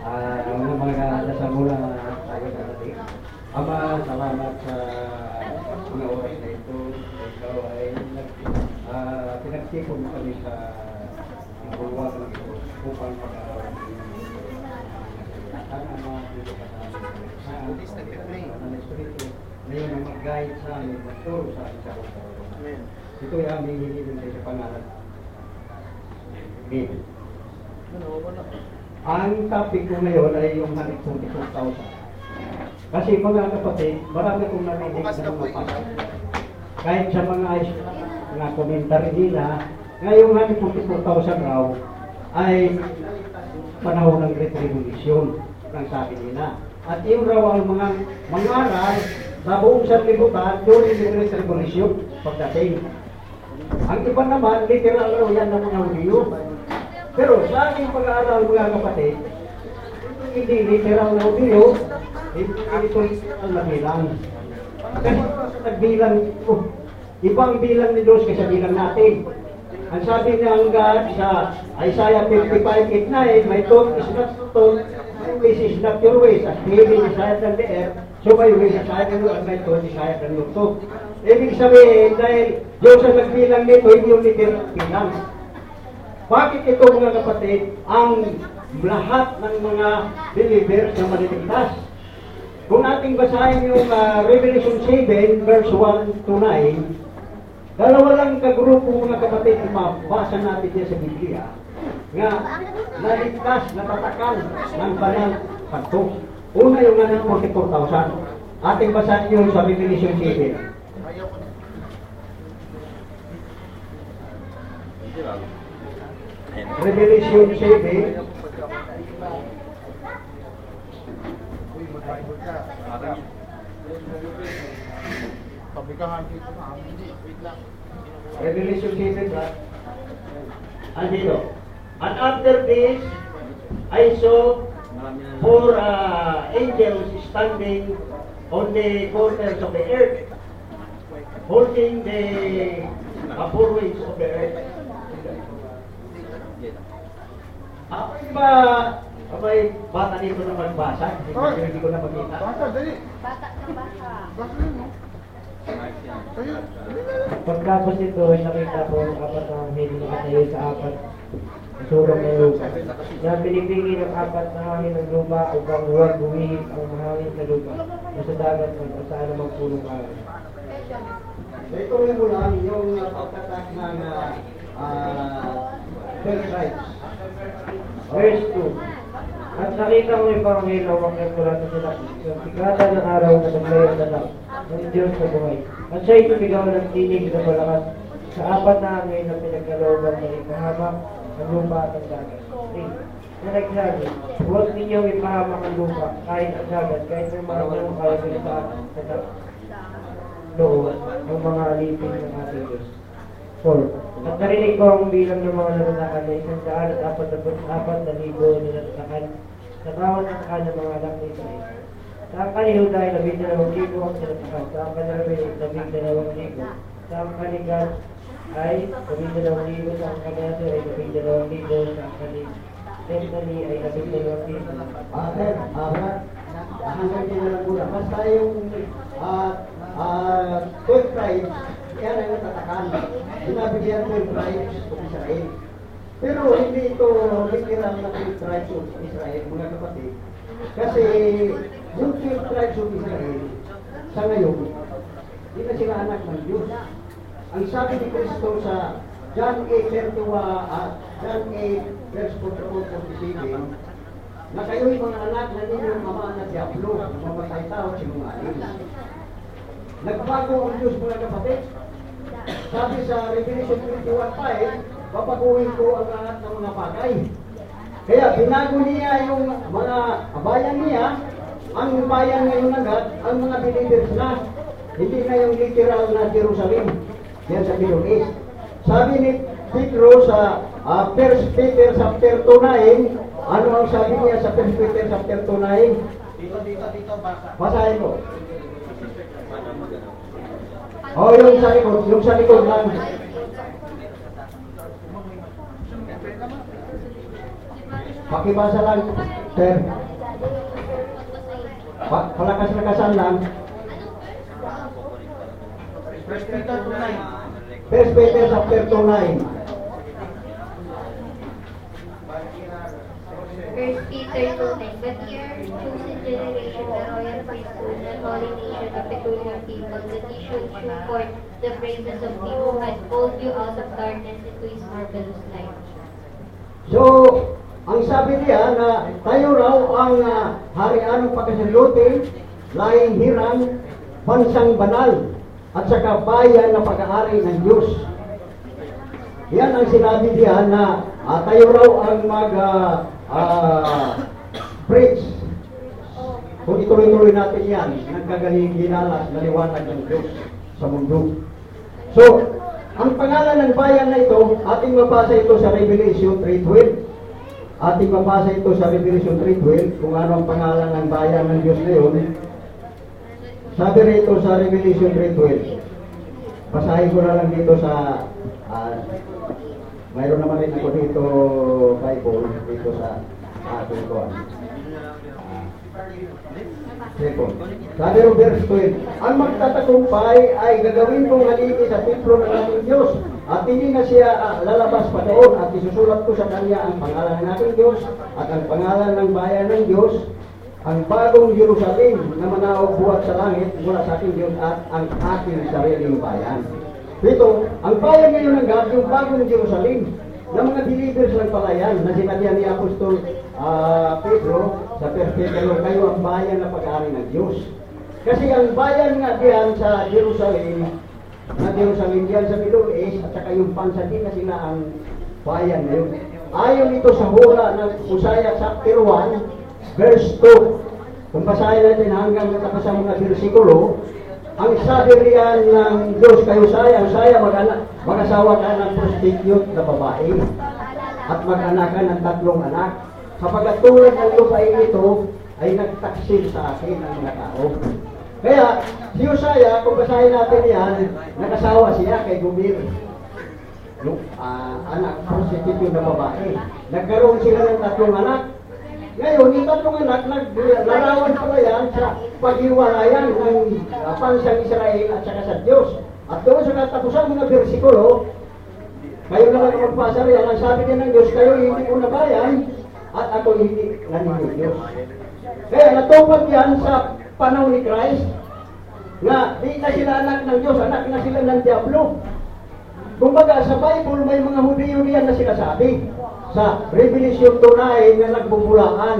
Mga dasal mula tayo sa ating Ama, salamat sa mga oras na ito. Ikaw ay pinagtipon kami sa bulwag ng ito upang pag-aaral sana mga dito ka sa amin ang Espiritu na yun ang mag-guide sa amin, magturo sa amin sa amin. Ito ay aming hinilin sa pangalan. Amen. Ang topic ko ngayon ay yung 144,000. Kasi mga kapatid, marami kong narinig na mga pasal. Kahit sa mga komentary nila, ngayong 144,000 raw ay panahon ng Great Revolution, ang sabi nila. At yung raw ang mga mangaral sa buong sanlibutan during the Great Revolution pagdating. Ang iba naman, literal raw yan ng mga Hudyo. Pero sa aking pag-aaral mga kapatid, hindi literal na Hudyo, ito ang nabilang. Kasi nagbilang, ibang bilang ni Diyos kaysa bilang natin. Ang sabi niya ang God sa Isaiah 55:8-9, my thought is not thought, my ways is not your ways, as the heaven is higher than the earth, so my ways is higher than you, and my thought is higher than your thought. Ibig sabihin, dahil Diyos ang nagbilang nito, hindi yung literal bilang. Bakit ito mga kapatid, ang lahat ng mga believers na maliligtas? Kung ating basahin yung Revelation 7, verse 1 to 9, dalawa lang kagrupo mga kapatid, mabasa natin yan sa Biblia, nga naligtas, natatakan ng banal pagtok. Una yung 144,000. Ating basahin yun sa Revelation 7. Revelation 7. Revelation 7, andito. And after this, I saw four angels standing on the corners of the earth, holding the four winds of the earth. Ba, may bata dito na magbasa? Hindi ko na makita. Bata, dali. Bata na bata. Basa yun, no? Pagkapos nito ay nakita ko ang apat na anghel na nakatayo sa apat na sulong ng lupa. Na pinipigil ang apat na hangin ng lupa upang huwag bumihig ang mahangin na lupa na sa dagat kung saan namang punong araw. So ito rin mo lang yung pagkatak ng first rights. Verse 2. At nakita ko yung panghelaw ang nagmula sa sila, yung tikada ng araw na naglayang danak ng Diyos sa buhay. At siya'y tumigaw ng tinig na malakas sa apat na hangin na pinagkalooban na ipahamak ang lupa at ang dagat. Na nagsabi, huwag ninyong ipahamak ang lupa kahit ang dagat, kahit may mga nang kaya pinasaan sa loob ng mga alipin ng ating Diyos. 4. At narinig ko ang bilang ng mga nananakan na 144,000 na nananakan sa bawat natakan ng mga anak ni Israel. Sa ang kanihuda ay 12,000 ang sinatakan. Sa ang kanarabin ay 12,000. Sa ang kanigan ay 12,000. Sa ang kanasir ay 12,000. Sa ang kanitentani ay 12,000. Hanggang din na lang muna. Basta yung 12 tribes, yan ang natatakan. Sinabigyan 12 tribes of Israel. Pero hindi ito literal na 12 tribes of Israel, mga kapatid. Kasi yung 12 tribes of Israel, sa ngayon, hindi na sila anak ng Diyos. Ang sabi ni Kristo sa John 8, verse 44-47, na kayo'y mga anak na ninyong ama na Diablo, mamatay tao at sinungaling. Nagbago ang Diyos mga kapatid. Sabi sa Revelation 21:5, papaguhin ko ang lahat ng mga bagay. Kaya binago niya yung mga bayan niya, ang bayan ngayon agad, ang mga believers na, hindi na yung literal na Jerusalem, yan sa Middle East. Sabi ni Petro sa 1 Peter chapter 2:9, ano ang sabi niya sa 1 Peter chapter 2:9? Dito, basa. Basahin mo. Oh, yung sa likod lang. Pakibasa lang, sir. Palakas-lakasan lang. First Peter 2:9. First Peter chapter 2:9. First Peter 2:9. But ye are chosen generation, a royal priesthood, a holy nation, a peculiar people, that ye should show forth the praises of him who hath called you out of darkness into his marvelous light. So, ang sabi niya na tayo raw ang harian ng pagsasauli, lahing hirang, bansang banal, at saka bayan na pag-aari ng Diyos. Yan ang sinabi niya na tayo raw ang preach. Kung ituloy-tuloy natin yan, nagkagaling-ginalas na liwanag ng Diyos sa mundo. So, ang pangalan ng bayan na ito, ating mabasa ito sa Revelation 3:12. Ating mabasa ito sa Revelation 3:12, kung ano ang pangalan ng bayan ng Diyos na yun. Sabi rito sa Revelation 3:12. Basahin ko na lang dito sa mayroon naman rin ako dito Bible dito sa ating ko. Sabi ng verse 12, ang magtatagumpay ay gagawin kong haligi sa templo ng ating Diyos, at hindi na siya lalabas pa doon, at isusulat ko sa kanya ang pangalan ng ating Diyos at ang pangalan ng bayan ng Diyos, ang bagong Jerusalem na manaog buhat sa langit mula sa ating Diyos, at ang aking sariling bayan. Dito, ang bayan ngayon ng God, yung bagong Jerusalem, na mga believers lang pala yan, na sinabihan ni Apostol Pedro sa 1 Pedro, kayo ang bayan na pag-aari ng Diyos. Kasi ang bayan nga diyan sa Jerusalem, diyan sa Middle East, at saka yung bansa din na sila ang bayan na yun. Ayon ito sa hula ng Hosea chapter 1, verse 2. Kung basahin natin hanggang matapos ang mga bersikulo, ang sabi riyan ng Diyos kay Hosea, mag-asawa ka ng prostitute na babae at mag-anak ka ng 3 anak. Kapag tulad ng lupain ito ay nagtaksil sa akin ang mga tao. Kaya si Hosea, kung basahin natin yan, nag-asawa siya kay Gumir. Anak, prostitute na babae. Nagkaroon sila ng 3 anak. Ngayon, yung 3 anak, naglarawan pala yan sa paghiwalayan ng pansang Israel at saka sa Diyos. At doon sa katapusan mga bersikulo, kayo naman magpasa riyan, ang sabi din ng Diyos, kayo hindi ko nabayan, at ako hindi naninyo Diyos. Kaya natupad yan sa panahon ni Christ, na di na sila anak ng Diyos, anak na sila ng Diablo. Kumbaga sa Bible, may mga Hudiyo diyan na sinasabi. Sa Revelation 2:9 na nagbubulaan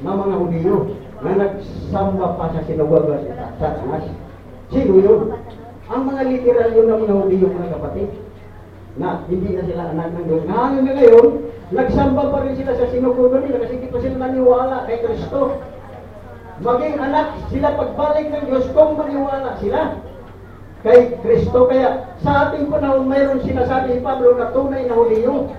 ng mga Hudiyo na nagsamba pa sa sinawagan sa Satanas. Sino yun? Ang mga literal yun ng mga Hudiyo, mga kapatid, na hindi na sila anak ng Diyos. Hanggang na ngayon, nagsamba pa rin sila sa sinukulo nila kasi hindi pa sila naniwala kay Kristo. Maging anak sila pagbalik ng Diyos kung maniwala sila kay Kristo. Kaya sa ating panahon, mayroon sinasabi ni Pablo na tunay na Hudiyo.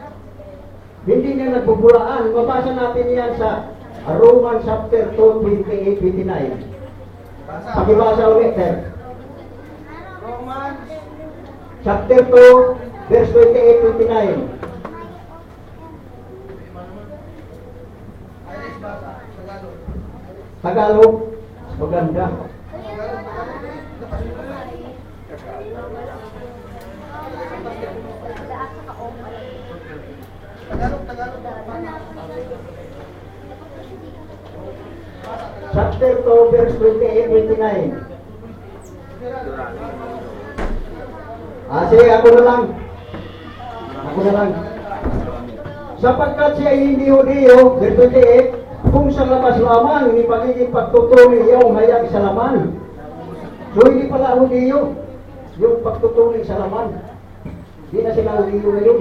Hindi niya nagbubulaan. Mabasa natin yan sa Romans chapter 2, 28-29. Pakibasa ulit, sir. Romans Chapter 2, verse 28-29. Tagalog. Maganda. Chapter 2, verse 28-29. Sige, ako na lang. Sapagkat siya ay hindi Hudiyo, verse 28, kung sa labas lamang, ni pagiging pagtutuloy iyong hayag sa laman. So, hindi pala Hudiyo, yung pagtutuloy sa laman. Hindi na sila Hudiyo na yun.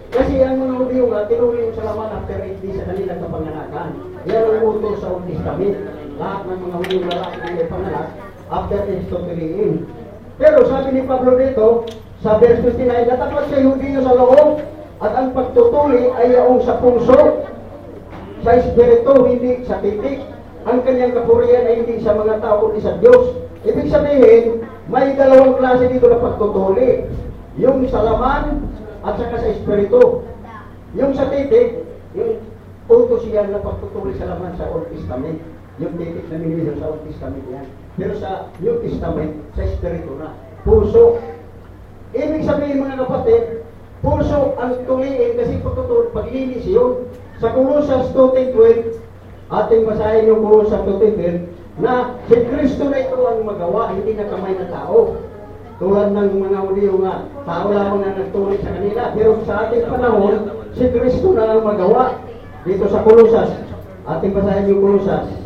Kasi ang mga Hudiyo nga, tinuloy yung sa laman after 8 days sa kanilang kapanganakan. Yan ang utos sa Old Testament. Lahat ng mga Hudiyo lalaki na panganak, after is totally. Pero sabi ni Pablo dito, sa verse 59, natapat siya Hudiyo sa loob, at ang pagtutuli ay yaong sa puso, sa espiritu, hindi sa titik. Ang kanyang kapurihan ay hindi sa mga tao, kundi sa Diyos. Ibig sabihin, may dalawang klase dito na pagtutuli. Yung sa laman, at saka sa espiritu. Yung sa titik, yung utos yan na pagtutuloy sa laman sa Old Testament. Yung titik na minimizal sa Old Testament yan. Pero sa New Testament, sa Espiritu na. Puso. Ibig sabihin mga kapatid, puso ang tuliin kasi paglinis yun. Sa Colossus 2:12, ating basahin yung Colossus 2:12, na si Kristo na ito ang magawa, hindi na kamay na tao. Tulad ng mga uliyo nga, tao lamang na nagtuloy sa kanila. Pero sa ating panahon, si Kristo na ang magawa. Dito sa Colossus, ating basahin yung Colossus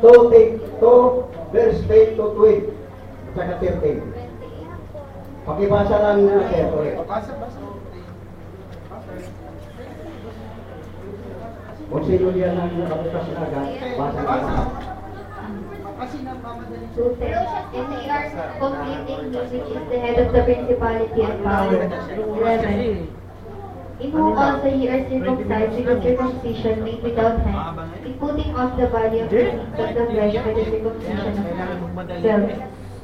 2 verse 8 to 12, saka 13. Pakibasa lang na sir. Basa. Kung sino diyan ang nakabukas na agad, basa ka. Kasi nagmamadali. And they are completing him which is the head of the principality and power. 11. In whom also ye are circumcised with a circumcision made without hands, in putting off the body of the things of the flesh by the circumcision of hands. 12.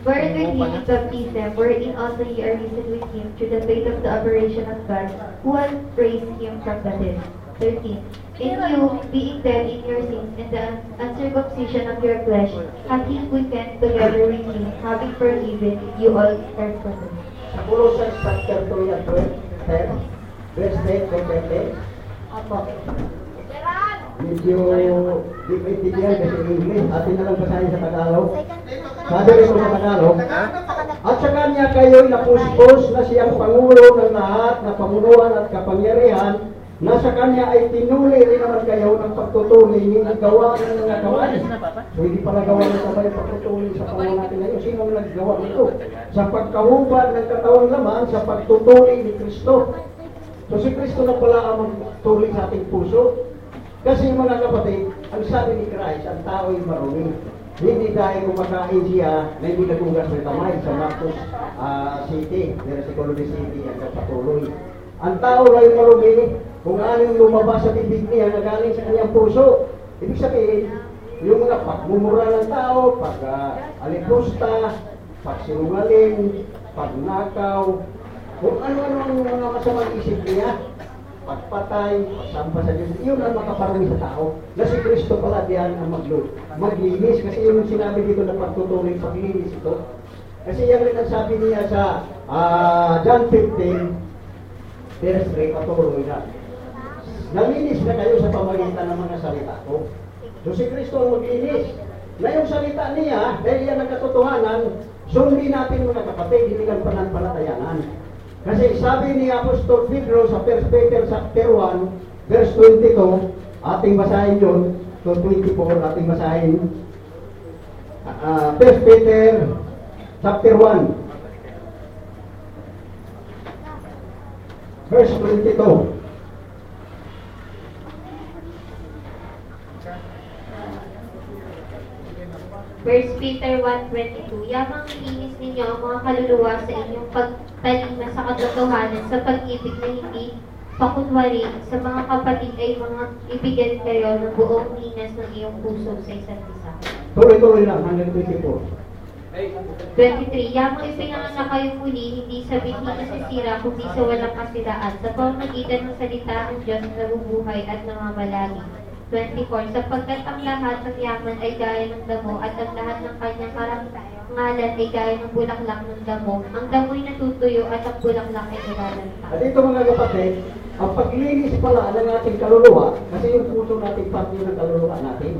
Wherein with him is baptism, wherein also ye are risen with him through the faith of the operation of God, who has raised him from the dead. 13. In you, being dead in your sins and the uncircumcision of your flesh, hath he quickened together with him, having forgiven you all trespasses. Sa Colossus chapter 2 at 12, verse 8 to 13. Opo. Medyo dipindi yan kasi English. Atin na lang basahin sa Tagalog. Sabi rin sa Tagalog, at sa kanya kayo'y napuspos na siyang Pangulo ng lahat na pamunuan at kapangyarihan, na sa kanya ay tinuli rin naman kayo ng pagtutuloy ng gawa ng mga gawain. So hindi pala gawa ng sabay pagtutuloy sa panahon natin ngayon. Sino ang naggawa nito? Sa pagkahubad ng katawang laman, sa pagtutuloy ni Kristo. So si Kristo na pala ang magtuloy sa ating puso. Kasi mga kapatid, ang sabi ni Christ, ang tao ay marumi. Hindi dahil kumakain siya na hindi nagugas ng kamay sa Marcos City, Versicolodi City, ang kapatuloy. Ang tao ay marumi kung anong lumabas sa bibig niya na galing sa kanyang puso. Ibig sabihin, yung mga pagmumura ng tao, pag-alipusta, pagsinungaling, pagnakaw, kung ano-ano ang mga masamang isip niya, pagpatay, pagsampa sa Diyos, yun ang makaparami sa tao. Na si Kristo pala diyan ang maglinis. Kasi yung sinabi dito na pagtutuloy, paglinis ito. Kasi yan rin ang sabi niya sa John 15, verse 3, patuloy na. Nalinis na kayo sa pamagitan ng mga salita ko. So si Kristo ang maglinis. Na yung salita niya, dahil yan ang katotohanan, sundin natin mga kapatid, hindi lang pananampalatayanan. Kasi sabi ni Apostol Pedro sa 1 Peter chapter 1, verse 22, ating basahin yun, to 24, ating basahin. 1 Peter chapter 1, verse 22. First Peter 1:22. Yamang ilinis ninyo ang mga kaluluwa sa inyong pagtalima sa katotohanan sa pag-ibig na hindi pakunwari sa mga kapatid ay mga ibigyan kayo ng buong linas ng iyong puso sa isa't isa. Tuloy-tuloy lang, hanggang 24. 23. Yamang ipinanganak kayo muli, hindi sa binhi nasisira, kundi sa walang kasiraan, sa pamamagitan ng salita ng Diyos na nabubuhay at namamalagi. 24. Sapagkat ang lahat ng yaman ay gaya ng damo at ang lahat ng kanyang karangalan ay gaya ng bulaklak ng damo. Ang damo'y natutuyo at ang bulaklak ay nalalanta. At ito mga kapatid, ang paglinis pala ng ating kaluluwa, kasi yung puso natin parte ng kaluluwa natin.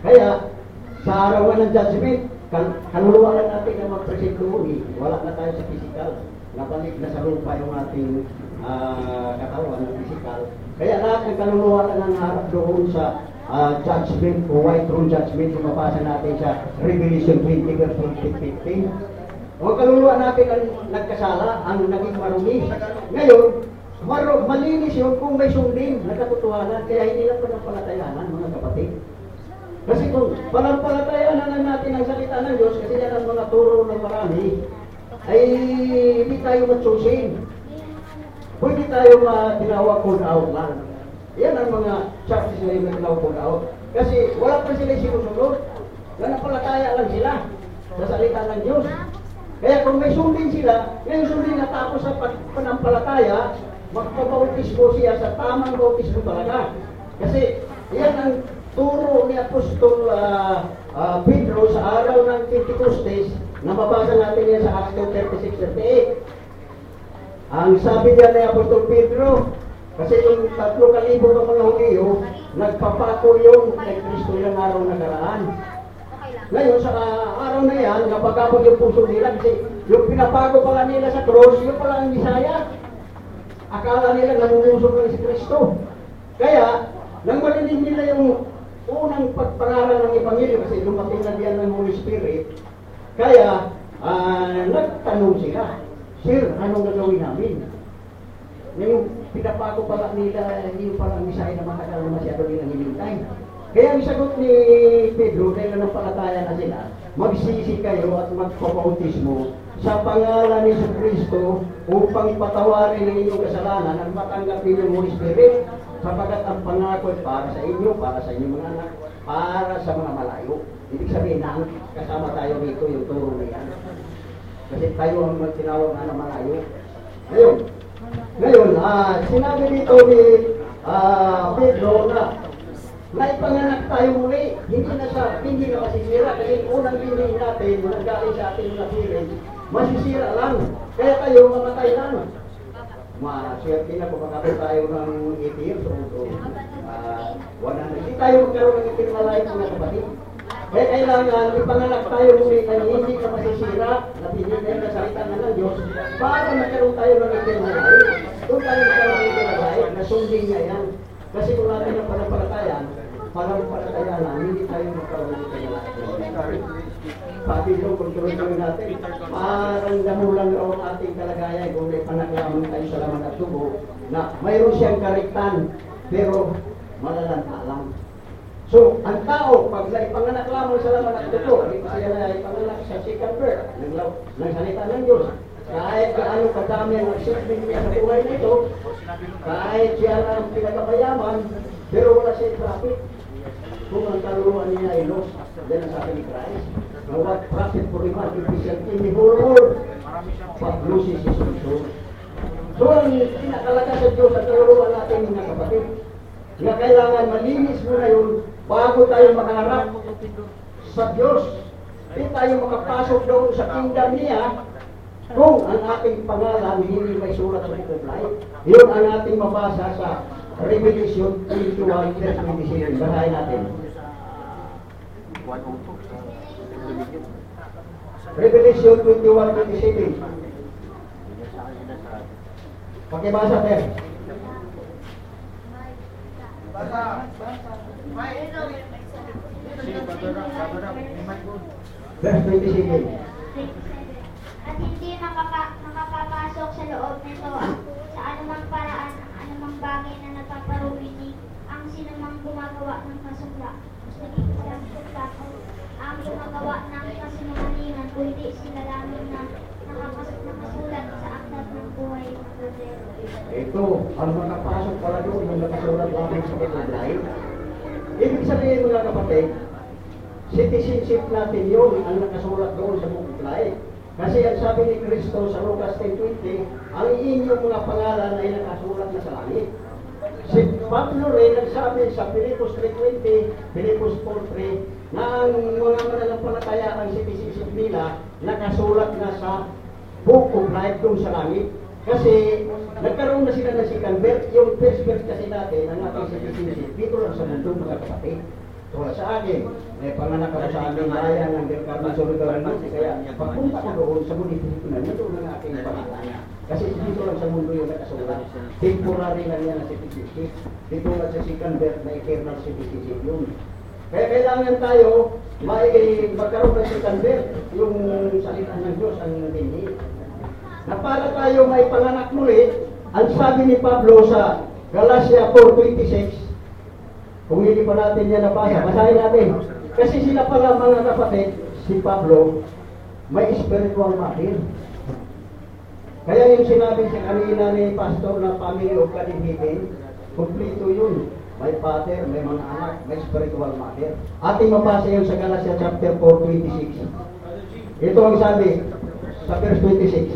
Kaya, sa arawan ng judgment, kaluluwa lang natin ang mag-present doon, wala na tayo sa physical. Nabalik na sa lupa yung ating katawan ng physical. Kaya lahat ng kaluluwa na nangarap doon sa judgment o white throne judgment, kung mapasa natin sa Revelation 20 verse 15. Ang kaluluwa natin ang nagkasala, ang naging marumi. Ngayon, malinis yun kung may sundin na katotohanan, kaya hindi lang panampalatayanan mga kapatid. Kasi kung panampalatayanan na natin ang salita ng Diyos, kasi yan ang mga turo ng marami, ay hindi tayo matsusin. Pwede tayo tinawag pull out lang. Yan ang mga churches na yung tinawag pull out. Kasi wala pa sila sinusunod. Nanampalataya lang sila sa salita ng Diyos. Kaya kung may sundin sila, ngayon sundin natapos sa panampalataya, magpabautismo siya sa tamang bautismo talaga. Kasi yan ang turo ni Apostol Pedro sa araw ng Pentecostes na mabasa natin yan sa Acts 2:36-38. Ang sabi niya ni Apostol Pedro, kasi yung 3,000 ng mga Hudyo, nagpapako yung kay Kristo yung araw na karaan. Ngayon, sa araw na yan, napagabag yung puso nila kasi yung pinapago pala nila sa cross, yung pala ang Bisaya. Akala nila nangunguso na si Kristo. Kaya, nang marinig nila yung unang pagpangaral ng Ebanghelyo kasi dumating na diyan ng Holy Spirit, kaya nagtanong sila, Sir, anong gagawin namin? Yung pinapago pala nila, hindi pala ang Bisaya na matagal na masyado nilang hinintay. Kaya ang sagot ni Pedro, dahil nanampalataya na sila, magsisi kayo at magpapautismo sa pangalan ni Kristo upang patawarin ang inyong kasalanan at matanggapin yung Holy Spirit sapagkat ang pangako ay para sa inyo, para sa inyong mga anak, para sa mga malayo. Ibig sabihin na kasama tayo dito yung turo na yan. Kasi tayo ang magtinawag na malayo. Ngayon, sinabi dito ni Pedro na naipanganak tayo muli, hindi na masisira kasi unang binin natin, nanggaling sa ating mga piling, masisira lang. Kaya tayo mamatay lang. Maswerte na kung makapit tayo ng 8 years o 100. Hindi tayo magkaroon ng eternal life mga kapatid. Kaya kailangan ipanganak tayo muli na hindi ka masisira, na pinigay na salita na ng Diyos, para magkaroon tayo ng eternal life. Doon tayo magkaroon ng eternal life, na sundin niya yan. Kasi kung natin ang panampalatayaan na hindi tayo magkaroon ng eternal life. Sabi doon, kung tuloy-tuloy natin, parang damulang raw ang ating kalagayan kung may panaklaman tayo sa laman at tubo, na mayroon siyang karektan, pero malalanta lang. So, ang tao, pag ipanganak lamang sa laman at tubo, hindi pa siya ipanganak sa second birth, ng salita ng Diyos. Kahit gaano kadami ang achievement niya sa buhay nito, kahit siya ang pinakabayaman, pero wala siya profit. Kung ang kaluluwa niya ay lost, yan ang sabi ni Christ. Now what profit for a man if he shall gain the whole world, but loses his own soul? So ang pinakalaga sa Diyos at kaluluwa natin mga kapatid, na kailangan malinis muna yun bago tayo makaharap sa Diyos. Hindi tayo makapasok doon sa kingdom niya kung ang ating pangalan hindi may sulat sa Book of Life. Yun ang ating mabasa sa Revelation 21, verse 27. Basahin natin. Revelation 21:27. Pakibasa, Ter. Basa. Verse 27. At hindi makapapasok sa loob nito sa anumang paraan, anumang bagay na nagpaparuminig ang sinumang gumagawa ng kasukla. Ang gumagawa ng kasinungalingan, kundi sila lamang na nakasulat sa aklat ng buhay. Ito, ang makapasok pala doon, yung nakasulat lamang sa Book of Life. Ibig sabihin mga kapatid, citizenship natin yun ang nakasulat doon sa Book of Life. Kasi ang sabi ni Kristo sa Lucas 10:20, ang inyong mga pangalan ay nakasulat na sa langit. Si Pablo rin nagsabi sa Philippians 3:20, Philippians 4:3, na ang mga mananampalataya ang citizenship nila nakasulat na sa Book of Life doon sa langit. Kasi nagkaroon na sila ng second birth, yung first birth kasi natin, ang ating citizenship, dito lang sa mundo mga kapatid. Tulad sa akin, may panganak ako sa aming bayan ng Delcarmen Solidarity, kaya pagpunta ko doon sa munisipyo na doon ang aking pangalan. Kasi dito lang sa mundo yung nakasulat. Temporary lang yan na citizenship. Dito lang sa second birth na eternal citizenship yun. Kaya kailangan tayo magkaroon ng second birth, yung salita ng Diyos ang hindi. Na para tayo may panganak muli, ang sabi ni Pablo sa Galatia 4:26, kung hindi pa natin yan nabasa, basahin natin. Kasi sila pala mga kapatid, si Pablo, may spiritual mother. Kaya yung sinabi sa kanina ni Pastor na family of God in heaven, kumplito yun. May father, may mga anak, may spiritual mother. Ating mabasa yun sa Galatia chapter 4:26. Ito ang sabi sa verse 26.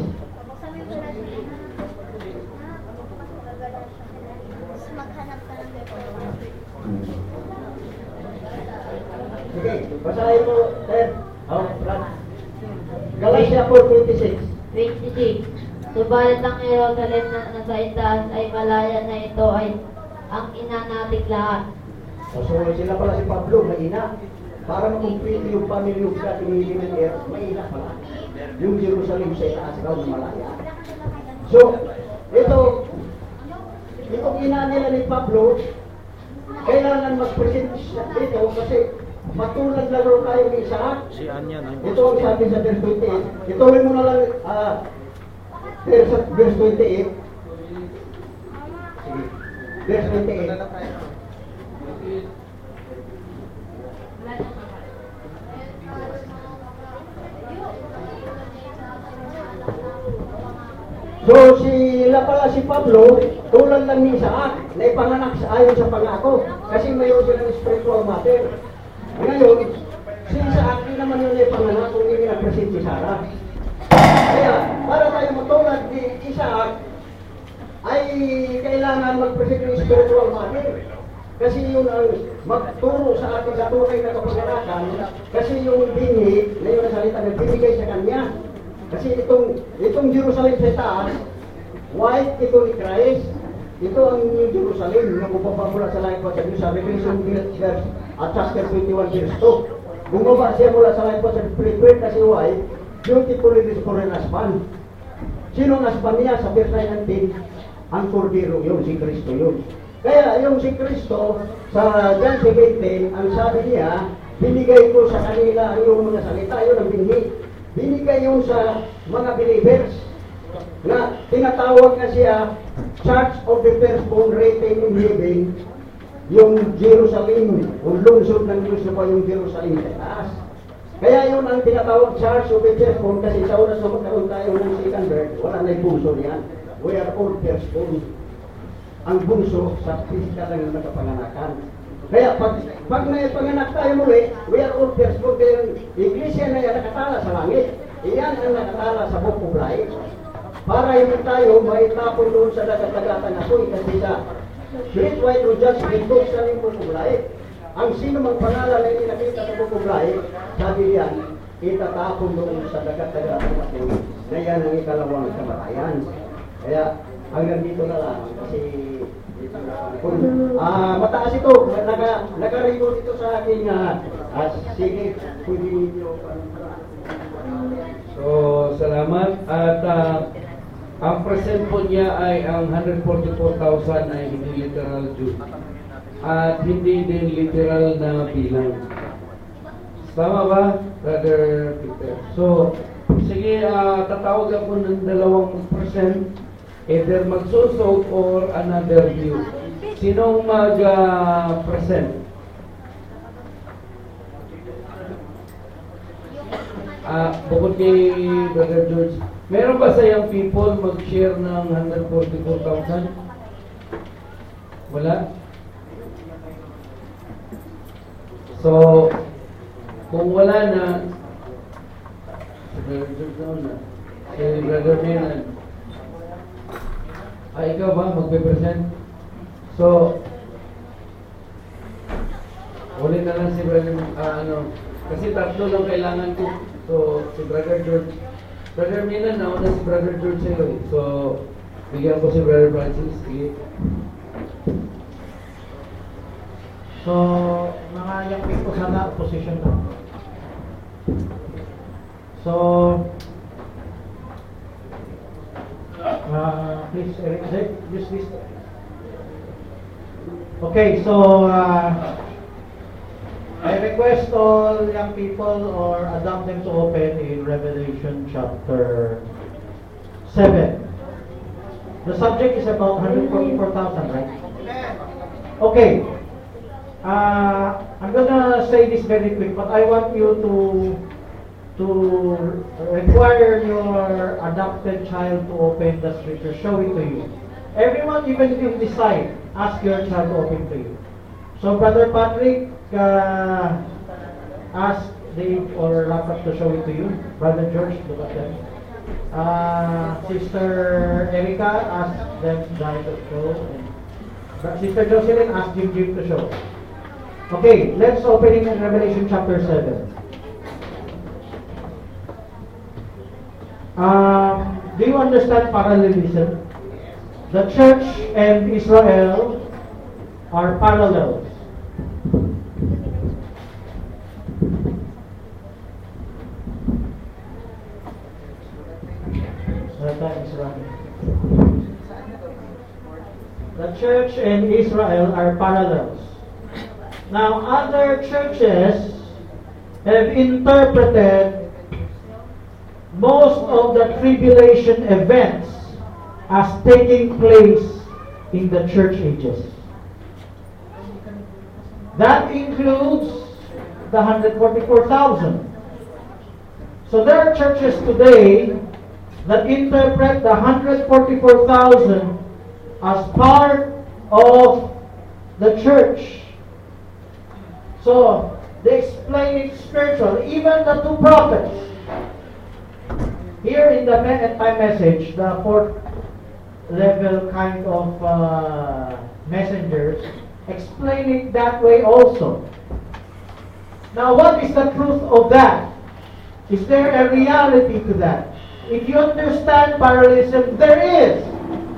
Sige, basahin mo, Sir. Brad. Galatia 4:26. 26. Subalit ang Jerusalem na nasa itaas ay malaya na ito ay ang ina nating lahat. So sila pala si Pablo, may ina. Para makumplete yung family of God, yung ng earth, may ina pala. Yung Jerusalem sa itaas raw na malaya. So, itong ina nila ni Pablo, kailangan mag-present ito kasi matulad lang raw tayo ng isa. Ito ang sabi sa verse 28. Ituloy mo na lang verse 28. Sige. Verse 28. So, sila pala si Pablo, tulad lang ni Isaac, na ipanganak ayon sa pangako. Kasi mayroon silang spiritual mother. Ngayon, si Isaac din naman yun na ipanganak kung hindi nag-present si Sarah. Kaya, para tayo matulad ni Isaac, ay kailangan mag-present yung spiritual mother. Kasi yun ang magturo sa atin sa tunay na kapanganakan, kasi yung binhi, na yun ang salita na binigay sa kanya. Kasi itong Jerusalem sa taas, white ito ni Christ, ito ang New Jerusalem na bumaba mula sa langit pa sa Diyos, sa Revelation verse at chapter 21 verse 2. Bumaba siya mula sa langit pa sa Diyos kasi white, beautifully restored husband. Sino ang husband niya? Sa verse 19, ang Cordero yun, si Kristo yun. Kaya yung si Kristo, sa John 17, ang sabi niya, binigay ko sa kanila ang iyong mga salita, yun ang binhi. Binigay yun sa mga believers na tinatawag na siya Church of the Firstborn written in heaven, yung Jerusalem, yung lungsod ng Diyos na pa yung Jerusalem sa taas. Kaya yun ang tinatawag Church of the Firstborn kasi sa oras na magkaroon tayo ng second birth, wala na yung bunso niyan. We are all firstborn. Ang bunso sa physical lang yung nakapanganakan. Kaya pag may panganak tayo muli, we are all firstborn. Kaya yung iglesia na yan nakatala sa langit. Iyan ang nakatala sa bukublay. Para hindi tayo maitapon doon sa dagat-dagatan na ito. Kasi sa Great White Judgment Book sa yung bukublay, ang sino mang pangalan na inakita sa bukublay, sabi yan, itatapon doon sa dagat-dagatan na ito. Na yan ang ikalawang kamatayan. Kaya hanggang dito na lang. Kasi mataas ito, naka-record ito sa aking sige, pwede ninyo. So, salamat. At ang present po niya ay ang 144,000 ay hindi literal Jew. At hindi din literal na bilang. Tama ba, Brother Peter? So, sige, tatawagan ko ng 2%. Either magsusog or another view. Sinong mag-present? Bukod kay Brother George, meron ba sa young people mag-share ng 144,000? Wala? So, kung wala na, si Brother George na, si Brother Menan, ikaw ba magpe-present? So, uli na lang si Brother, kasi tatlo lang kailangan ko. So, si Brother George, Brother Minan, nauna si Brother George sa'yo eh. So, bigyan ko si Brother Francis. Sige. So, mga young people sana, opposition na. So, please, Eric, use this. Okay, so I request all young people or adopt them to open in Revelation chapter 7. The subject is about 144,000, right? Okay. I'm gonna say this very quick, but I want you to require your adopted child to open the scripture, show it to you. Everyone, even if you decide, ask your child to open to you. So, Brother Patrick, ask Dave or laptop to show it to you. Brother George, look at them. Sister Erica, ask them to show. And Sister Jocelyn, ask Jim to show. Okay, let's open it in Revelation chapter 7. Do you understand parallelism? The church and Israel are parallels. The church and Israel are parallels. Now, other churches have interpreted most of the tribulation events as taking place in the church ages. That includes the 144,000. So there are churches today that interpret the 144,000 as part of the church. So they explain it spiritual. Even the two prophets here in the end time message, the fourth level kind of messengers, explain it that way also. Now, what is the truth of that? Is there a reality to that? If you understand parallelism, there is.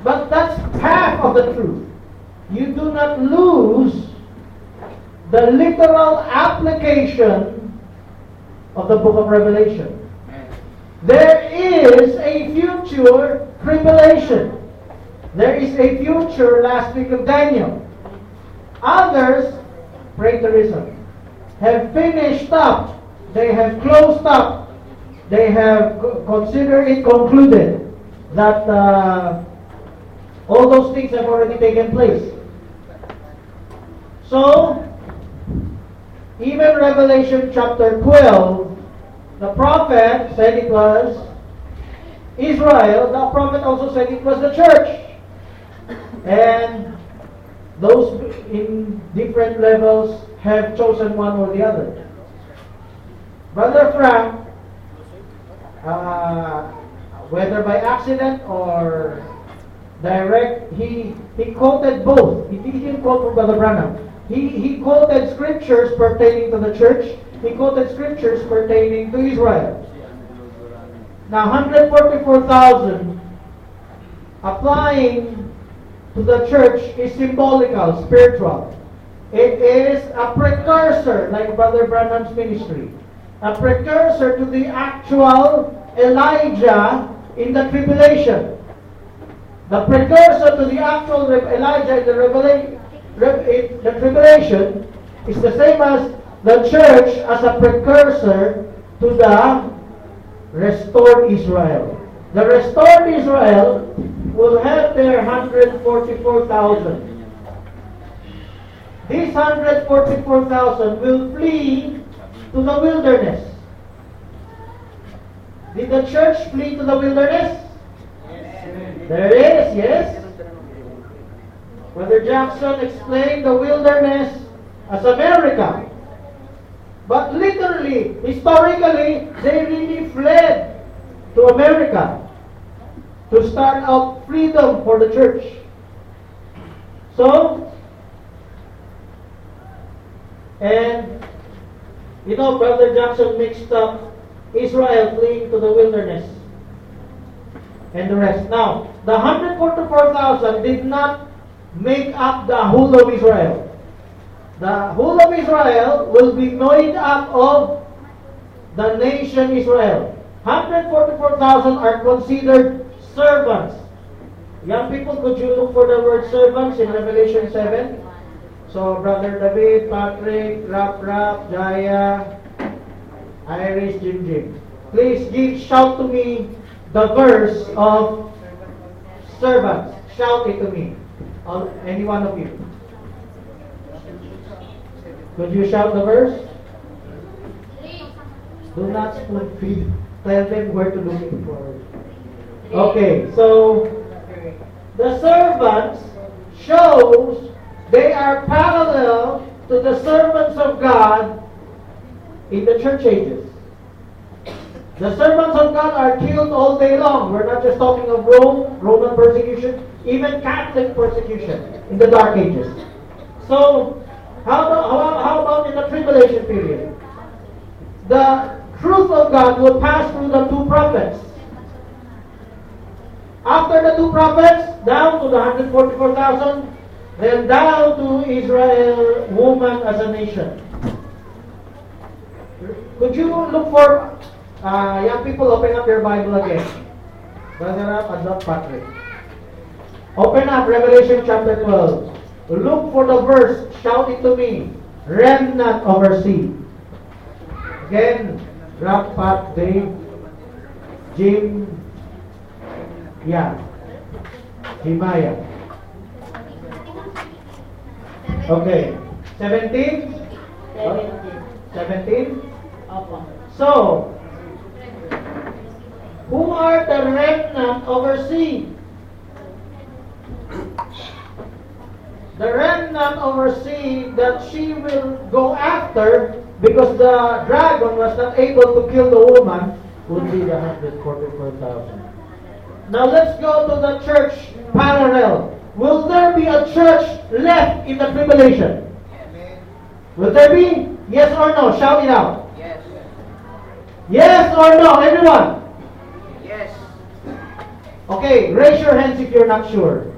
But that's half of the truth. You do not lose the literal application of the book of Revelation. There is a future tribulation. There is a future last week of Daniel. Others, preterism, have finished up. They have closed up. They have considered it concluded that all those things have already taken place. So, even Revelation chapter 12, the prophet said it was Israel. The prophet also said it was the church. And those in different levels have chosen one or the other. Brother Frank, whether by accident or direct, he quoted both. He didn't quote from Brother Branham. He quoted scriptures pertaining to the church. He quoted scriptures pertaining to Israel. Now, 144,000 applying to the church is symbolical, spiritual. It is a precursor, like Brother Branham's ministry, a precursor to the actual Elijah in the tribulation. The precursor to the actual Elijah in the tribulation is the same as the church as a precursor to the restored Israel. The restored Israel will have their 144,000. These 144,000 will flee to the wilderness. Did the church flee to the wilderness? There is, yes. Brother Jackson explained the wilderness as America. But literally, historically, they really fled to America to start out freedom for the church. So, and you know, Brother Jackson mixed up Israel fleeing to the wilderness and the rest. Now, the 144,000 did not make up the whole of Israel. The whole of Israel will be made up of the nation Israel. 144,000 are considered servants. Young people, could you look for the word servants in Revelation 7? So, Brother David, Patrick, Rap, Jaya, Iris, Jim. Please shout to me the verse of servants. Shout it to me. Any one of you. Could you shout the verse? Do not spoon feed. Tell them where to look it for. Okay, so the servants shows they are parallel to the servants of God in the church ages. The servants of God are killed all day long. We're not just talking of Roman persecution, even Catholic persecution in the Dark Ages. So, how tribulation period, the truth of God would pass through the two prophets. After the two prophets, down to the 144,000, then down to Israel, woman as a nation. Could you look for, young people, open up your Bible again. Brother up and not Patrick. Open up Revelation chapter 12. Look for the verse, shout it to me. Remnant oversea. Again, Rock, Pat, Dave, Jim, Jimaya. Okay. 17? 17? So, who are the remnant oversea? The remnant oversea that she will go after, because the dragon was not able to kill the woman, would be the 144,000. Now let's go to the church parallel. Will there be a church left in the tribulation? Will there be? Yes or no? Shout it out. Yes. Yes or no, everyone? Yes. Okay, raise your hands if you're not sure.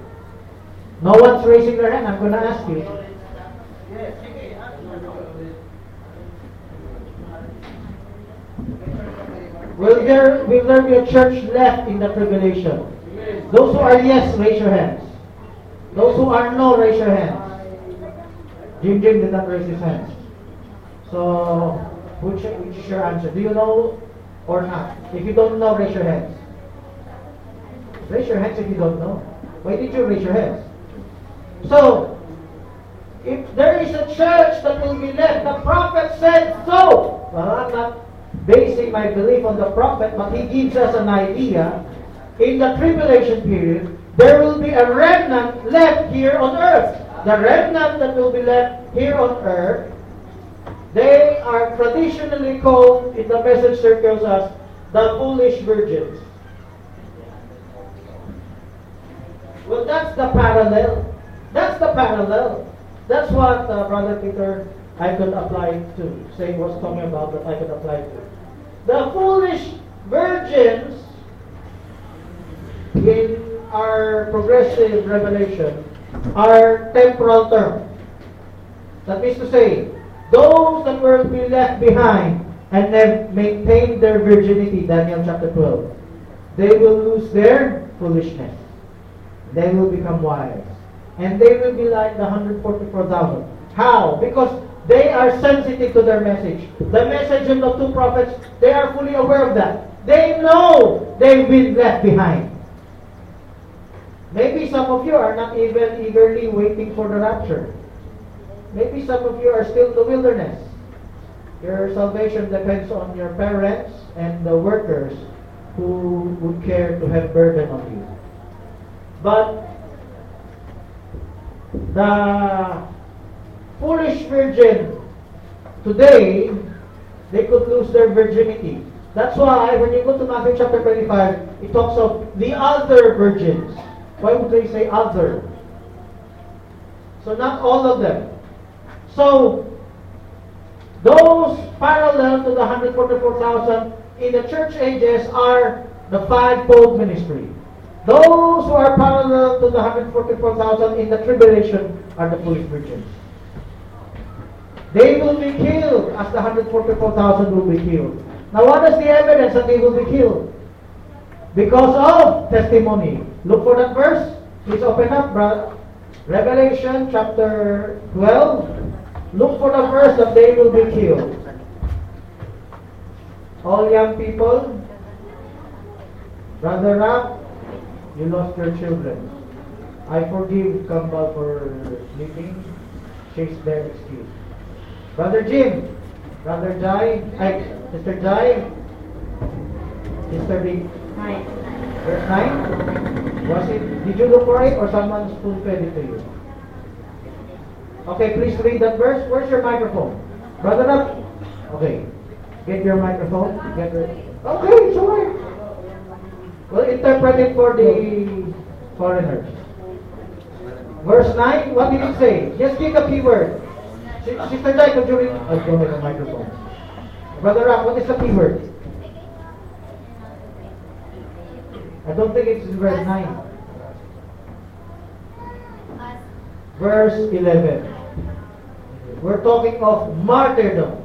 No one's raising their hand. I'm going to ask you. Will there be a church left in the tribulation? Those who are yes, raise your hands. Those who are no, raise your hands. Jim did not raise his hands. So, which is your answer? Do you know or not? If you don't know, raise your hands. Raise your hands if you don't know. Why did you raise your hands? So, if there is a church that will be left, the prophet said so. Well, I'm not basing my belief on the prophet, but he gives us an idea. In the tribulation period, there will be a remnant left here on earth. The remnant that will be left here on earth, they are traditionally called, in the message circles, as the foolish virgins. Well, that's the parallel. That's the parallel. That's what Brother Peter I could apply to. Say was talking about that I could apply to. The foolish virgins in our progressive revelation are temporal term. That means to say, those that will be left behind and have maintained their virginity, Daniel chapter 12, they will lose their foolishness. They will become wise. And they will be like the 144,000. How? Because they are sensitive to their message. The message of the two prophets, they are fully aware of that. They know they've been left behind. Maybe some of you are not even eagerly waiting for the rapture. Maybe some of you are still in the wilderness. Your salvation depends on your parents and the workers who would care to have burden on you. But the foolish virgin today, they could lose their virginity. That's why when you go to Matthew chapter 25, it talks of the other virgins. Why would they say other? So not all of them. So those parallel to the 144,000 in the church ages are the fivefold ministry. Those who are parallel to the 144,000 in the tribulation are the foolish virgins. They will be killed as the 144,000 will be killed. Now what is the evidence that they will be killed? Because of testimony. Look for that verse. Please open up, brother. Revelation chapter 12. Look for the verse that they will be killed. All young people, Brother Rob, you lost your children. I forgive Kambal for sleeping. She's their excuse. Brother Jim, Brother Jai, Sister Jai, Sister B. Verse 9? Was it, did you look for it or someone spoon-fed it to you? Okay, please read that verse. Where's your microphone? Brother Rob? Okay. Get your microphone. Get ready. Okay, it's alright. We'll interpret it for the foreigners. Verse 9, what did it say? Just pick a key word. Sister Jai, could you read? I don't have a microphone. Brother Ram, what is the keyword? I don't think it's in verse 9. Verse 11. We're talking of martyrdom.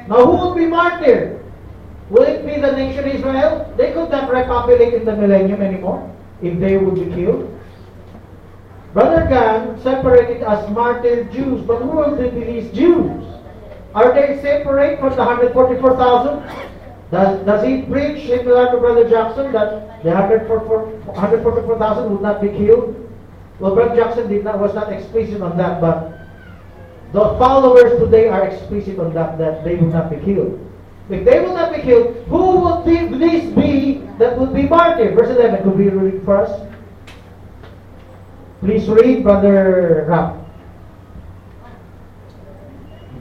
Now, who would be martyred? Will it be the nation Israel? They could not repopulate in the millennium anymore if they would be killed. Brother Gan separated as martyred Jews, but who will be these Jews? Are they separate from the 144,000? Does he preach similar to Brother Jackson that the 144,000 would not be killed? Well, Brother Jackson was not explicit on that, but the followers today are explicit on that they will not be killed. If they will not be killed, who would this be that would be martyred? Verse 11, could we read first? Please read, Brother Ram.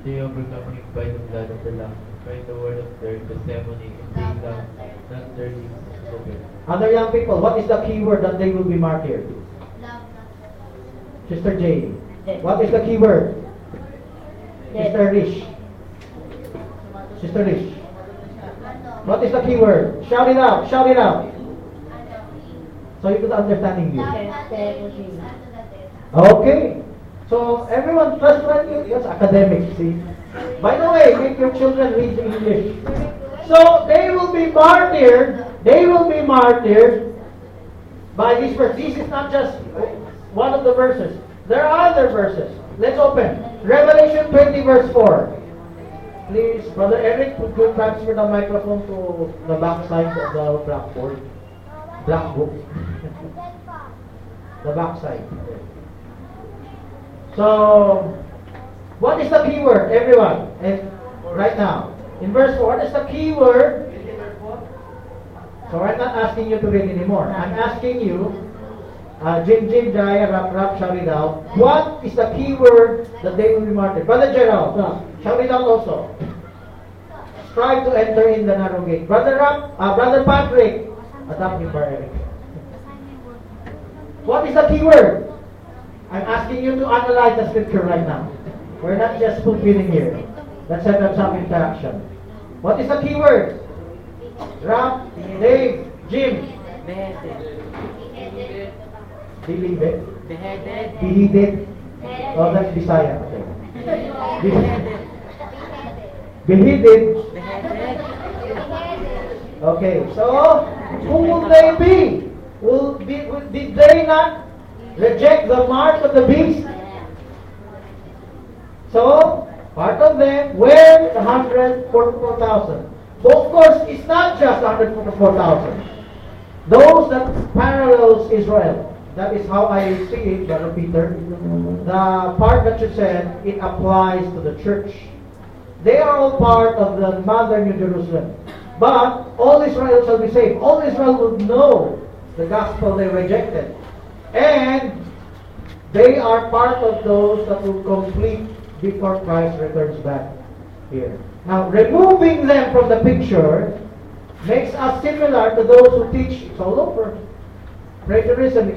They overcoming by the blood of the Lamb, by the word of their testimony, and they love not their deeds of the Other young people, what is the key word that they will be martyred? Sister J. What is the key word? Sister Rish. Sister Rish. What is the key word? Shout it out. Shout it out. So you could understand English. Okay. So everyone, first one, yes, academic, see. By the way, make your children read English. So they will be martyred. They will be martyred by this verse. This is not just one of the verses. There are other verses. Let's open. Revelation 20 verse 4. Please, Brother Eric, could you transfer the microphone to the back side of the blackboard? Black book. The back side. So, what is the key word, everyone? And right now, in verse 4, what is the key word? So I'm not asking you to read anymore. I'm asking you, Jim, Jaya, Rap, shout it out. What is the key word that they will be martyred? Brother Gerald, shout it out also. Strive to enter in the narrow gate. Brother Patrick, adapt me for Eric. What is the key word? I'm asking you to analyze the scripture right now. We're not just fulfilling here. Let's set up some interaction. What is the key word? Rap, Dave, Jim. Believe it. Beheaded. Oh, that's Bisaya. Okay. Beheaded. Okay, so who will they be? Did they not reject the mark of the beast? So, part of them were the 144,000. So, of course, it's not just 144,000. Those that parallels Israel. That is how I see it, Brother Peter. The part that you said, it applies to the church. They are all part of the mother New Jerusalem. But all Israel shall be saved. All Israel would know the gospel they rejected. And they are part of those that will complete before Christ returns back here. Now, removing them from the picture makes us similar to those who teach it's all over. Preterism,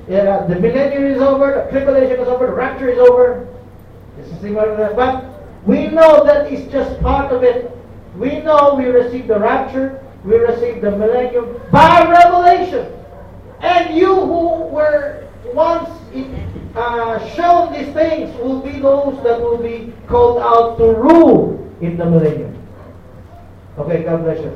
the millennium is over, the tribulation is over, the rapture is over. This is similar to that. But we know that it's just part of it. We know we receive the rapture, we receive the millennium by revelation. And you who were once shown these things will be those that will be called out to rule in the millennium. Okay, God bless you.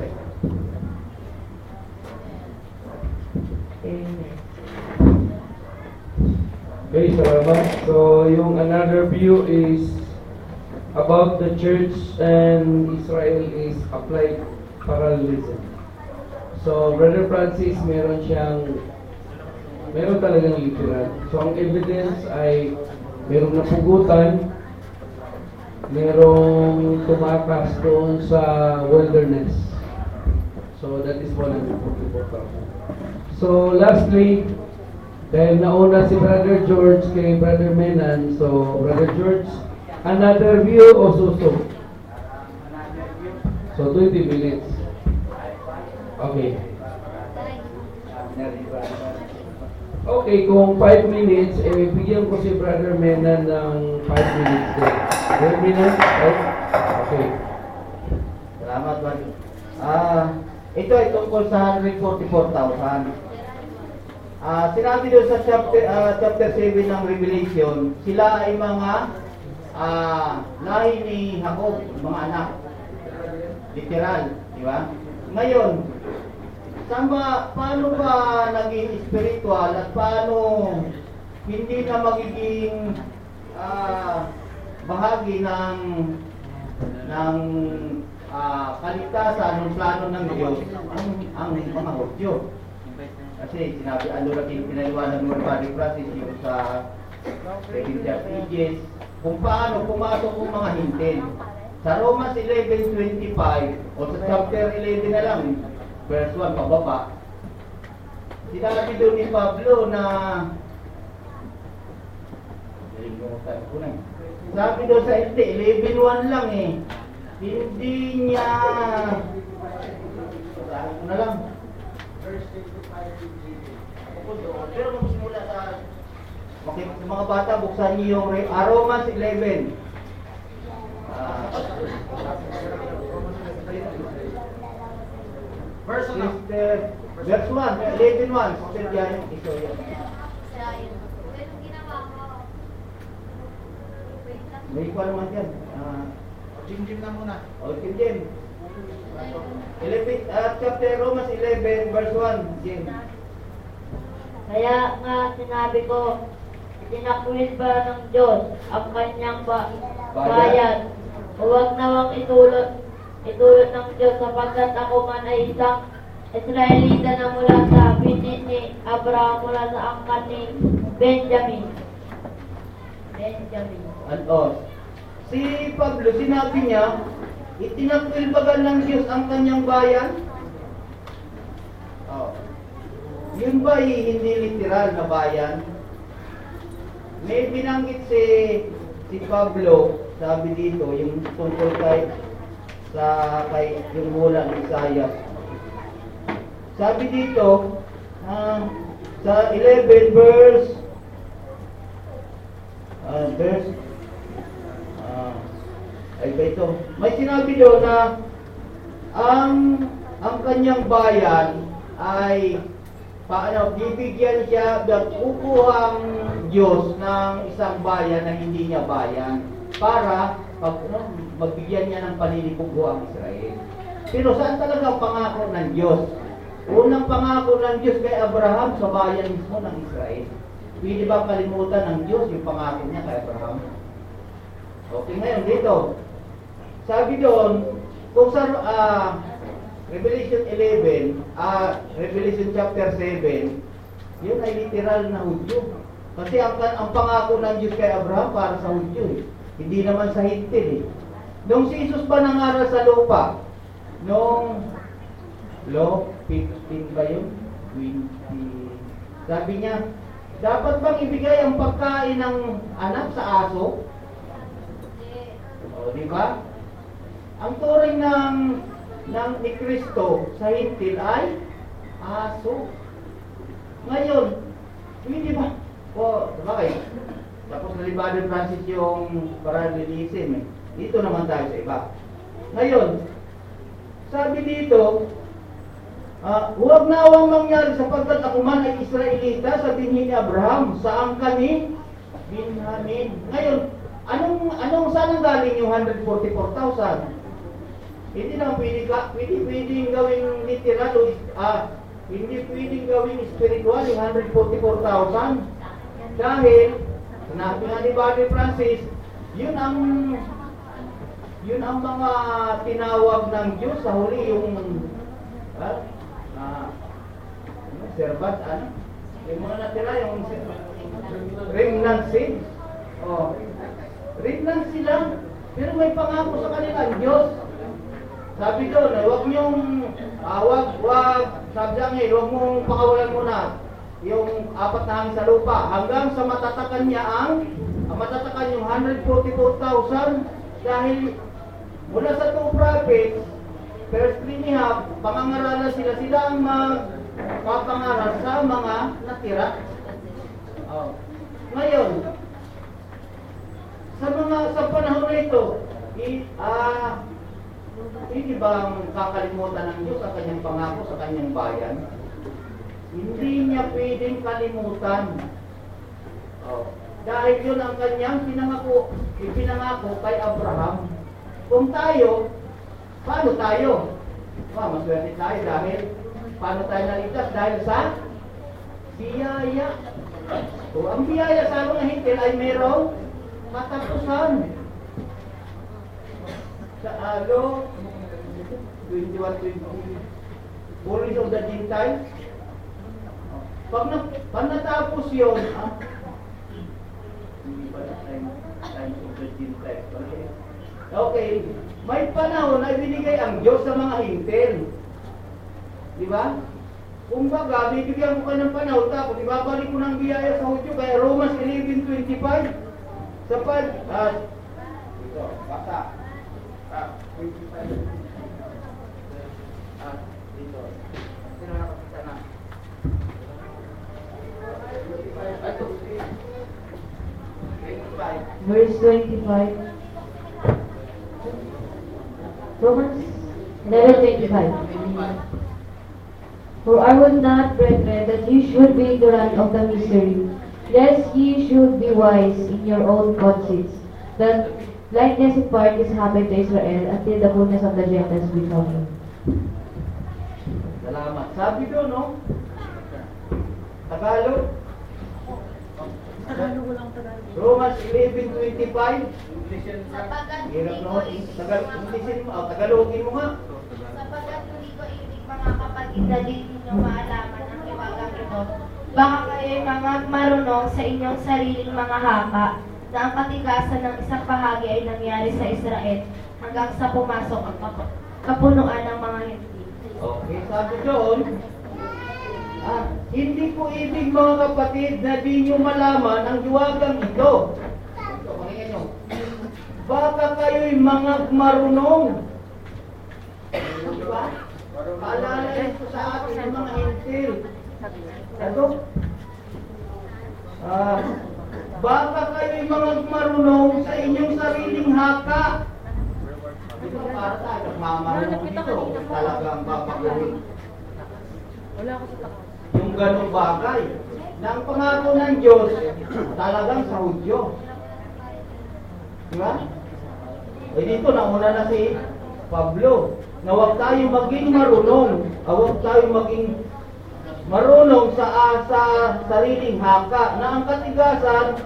Okay, salamat. So, yung another view is about the church and Israel is applied parallelism. So, Brother Francis, meron talagang literal. So, ang evidence ay merong napugutan, merong tumakas doon sa wilderness. So, that is 144,000. So, lastly, dahil nauna si Brother George kay Brother Menan, so Brother George, another view o suso? So 20 minutes. Okay. Okay, kung 5 minutes, bigyan ko si Brother Mena ng 5 minutes din. 5 minutes? Okay. Salamat, Brother. Ito ay tungkol sa 144,000. Sinabi doon sa chapter 7 ng Revelation, sila ay mga lahi ni Jacob, mga anak. Literal, di ba? Ngayon, paano ba naging spiritual at paano hindi na magiging bahagi ng kaligtasan ng plano ng Diyos ang mga Hudyo? Kasi sinabi, pinaliwanag mo ng Padre Francis yung sa 7 pages kung paano pumasok ang mga hintin. Sa Romans 11:25 o sa chapter 11 na lang, verse 1 pababa, sinabi doon ni Pablo na sabi doon sa 11:1 lang hindi niya ano na lang pero magsimula sa mga bata, buksan niyo yung Romans 11 verse 1 11:1 Sister Jan, ito yan. May ikaw naman yan. Jim na muna. Jim. Chapter Romans 11 verse 1. Jim. Kaya nga sinabi ko, itinakwil ba ng Diyos ang kanyang bayan? Huwag nawang itulot ng Diyos sapagkat ako man ay isang Israelita na mula sa binhi ni Abraham mula sa angkan ni Benjamin. Si Pablo, sinabi niya, itinakwil ba ng Diyos ang kanyang bayan? Yun ba hindi literal na bayan? May binanggit si Pablo, sabi dito, yung tungkol kay yung mula ni Isaiah. Sabi dito, sa 11 verse may sinabi doon na ang kanyang bayan ay bibigyan siya ng kukuhang Diyos ng isang bayan na hindi niya bayan para magbigyan niya ng paninipugo ang Israel. Pero saan talaga ang pangako ng Diyos? Unang pangako ng Diyos kay Abraham sa bayan mismo ng Israel. Pwede ba kalimutan ng Diyos yung pangako niya kay Abraham? Okay, ngayon dito. Sabi doon, kung sa Revelation 11, Revelation chapter 7, yun ay literal na Hudyo. Kasi ang pangako ng Diyos kay Abraham para sa Hudyo hindi naman sa Hintil Nung si Jesus pa nangaral sa lupa, nung Law 15 ba yun? 20. Sabi niya, dapat bang ibigay ang pagkain ng anak sa aso? Di ba? Ang turing ni Kristo sa Hintil ay aso. Ngayon, hindi ba? Bakit? Tapos nalibadan Francis yung parallelism Dito naman tayo sa iba. Ngayon, sabi dito, huwag nawang mangyari sapagkat ako man ay Israelita sa binhi ni Abraham, sa angkan ni Benjamin. Ngayon, saan ang galing yung 144,000? Hindi naman pwedeng gawing literal hindi pwedeng gawing spiritual yung 144,000 dahil sinabi nga ni Padre Francis, yun ang mga tinawag ng Diyos sa huli yung servant, yung mga natira yung remnant seed. Remnant sila, pero may pangako sa kanila ang Diyos. Sabi doon, huwag mong pakawalan muna yung 4 na hangin sa lupa hanggang sa matatakan niya matatakan yung 144,000 dahil mula sa 2 prophets, first 3 ni Hab, pangangaralan sila ang magpapangaral sa mga natira. Oh. Ngayon, sa panahon na ito, hindi bang kakalimutan ng Diyos ang kanyang pangako sa kanyang bayan? Hindi niya pwedeng kalimutan. Oh. Dahil yun ang kanyang ipinangako kay Abraham. Kung tayo, paano tayo? Maswerte tayo dahil paano tayo naligtas? Dahil sa biyaya. O, ang biyaya sa mga hintil ay mayroong katapusan. Sa Alo 21:20, Boris of the Gentiles. Pag natapos yun, hindi pa na time of the Gentiles. Okay, may panahon na ibinigay ang Diyos sa mga hintil. Di ba? Kung baga, bibigyan ko kayo ng panahon, tapos ibabalik ko ng biyaya sa Hudyo, kaya Romans 11:25. Sapag, ito, basta. 25. Dito. Sino nakapita na? 25. Verse 25. Romans 11:25. For I would not, brethren, that ye should be ignorant of the mystery, lest ye should be wise in your own conceits, that likeness in part is happened to Israel until the fullness of the Gentiles be come. Salamat. Sabi doon, no? Tagalog? Romans 11:25. Hirap no? Tagalogin mo nga. Sapagkat hindi ko ibig mga kapatid na din ninyo maalaman ang iwagang ito. Baka kayo'y mga marunong sa inyong sariling mga haka na ang katigasan ng isang bahagi ay nangyari sa Israel hanggang sa pumasok ang kapunuan ng mga hindi. Okay, sabi doon, hindi ko ibig mga kapatid na di nyo malaman ang hiwagang ito. Ito, pakinggan nyo. Baka kayo'y mga marunong. Diba? Paalala ito sa atin ng mga hintil. Ito. Baka kayo'y mga marunong sa inyong sariling haka. Ito para tayo, mamarunong dito. Talagang babaguhin. Yung ganong bagay na ang pangako ng Diyos talagang sa Hudyo. Diba? Dito nauna na si Pablo na huwag tayo maging marunong, huwag tayo maging marunong sa sariling haka na ang katigasan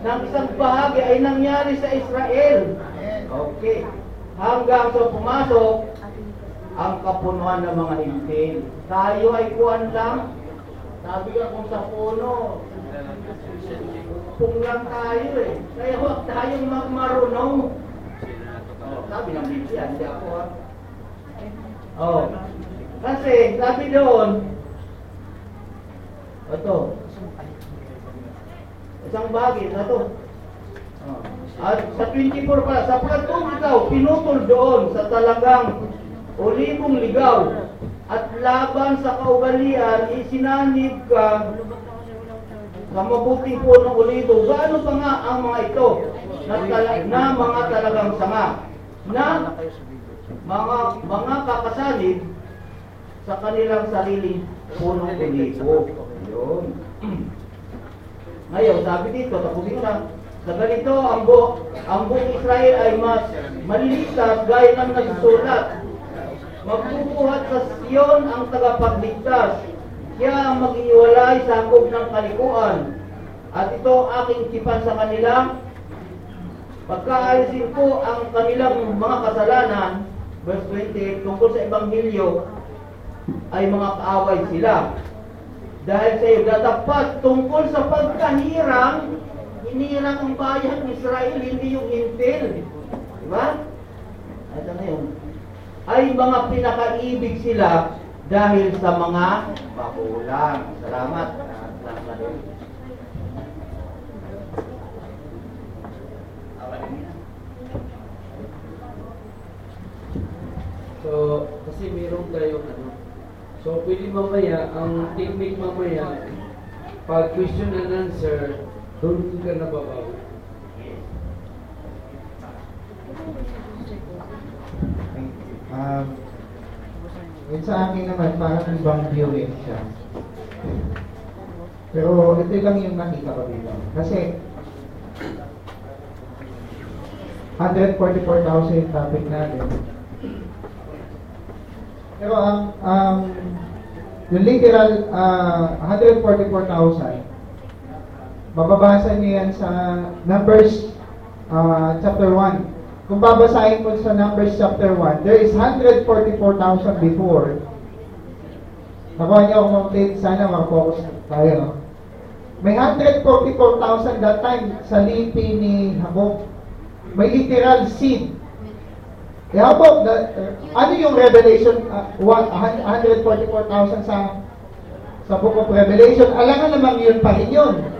ng isang bahagi ay nangyari sa Israel. Okay. Hanggang sa pumasok ang kapunuan ng mga hintil. Tayo ay kuwan lang. Sabi ka kung sa puno, kung lang tayo eh. Kaya huwag tayong magmarunong. Sabi ng Biblia, hindi ako kasi sabi doon, ito, isang bagay na ito. At sa 24 pala, sapagkat kung ikaw pinutol doon sa talagang olibong ligaw at laban sa kaugalian, isinanib ka sa mabuting punong olibo. Gaano pa nga ang mga ito na mga talagang sanga na mga kakasalib sa kanilang sariling punong olibo. Yun. Ngayon, sabi dito, tapusin ko na, sa ganito, ang buong Israel ay mas maliligtas gaya ng nagsusulat. Magbubuhat sa Sion ang tagapagligtas. Siya ang mag-iwalay sa hukog ng kalikuan. At ito ang aking tipan sa kanila. Pagkaalisin ko ang kanilang mga kasalanan, verse 20, tungkol sa Ebanghelyo, ay mga kaaway sila. Dahil sa iyo, datapat tungkol sa pagkahirang, hinirang ang bayan ng Israel, hindi yung hintil. Diba? Ito na yun. Ay mga pinakaibig sila dahil sa mga magulang. Salamat. So, kasi meron tayong so pwede mamaya, ang technique mamaya, pag question and answer, doon ka nababawi. Sa akin naman, parang ibang viewing siya. Pero ito lang yung nakita ko dito. Kasi 144,000 yung topic natin. Pero yung literal 144,000, mababasa niyo yan sa Numbers chapter 1. Kung babasahin mo sa Numbers chapter 1, there is 144,000 before. Nakuha niyo akong update, sana makafocus tayo. No? May 144,000 that time sa lipi ni Habok. May literal seed. Eh, Habok, ano yung Revelation 144,000 sa Book of Revelation? Alangan naman yun pa rin yun.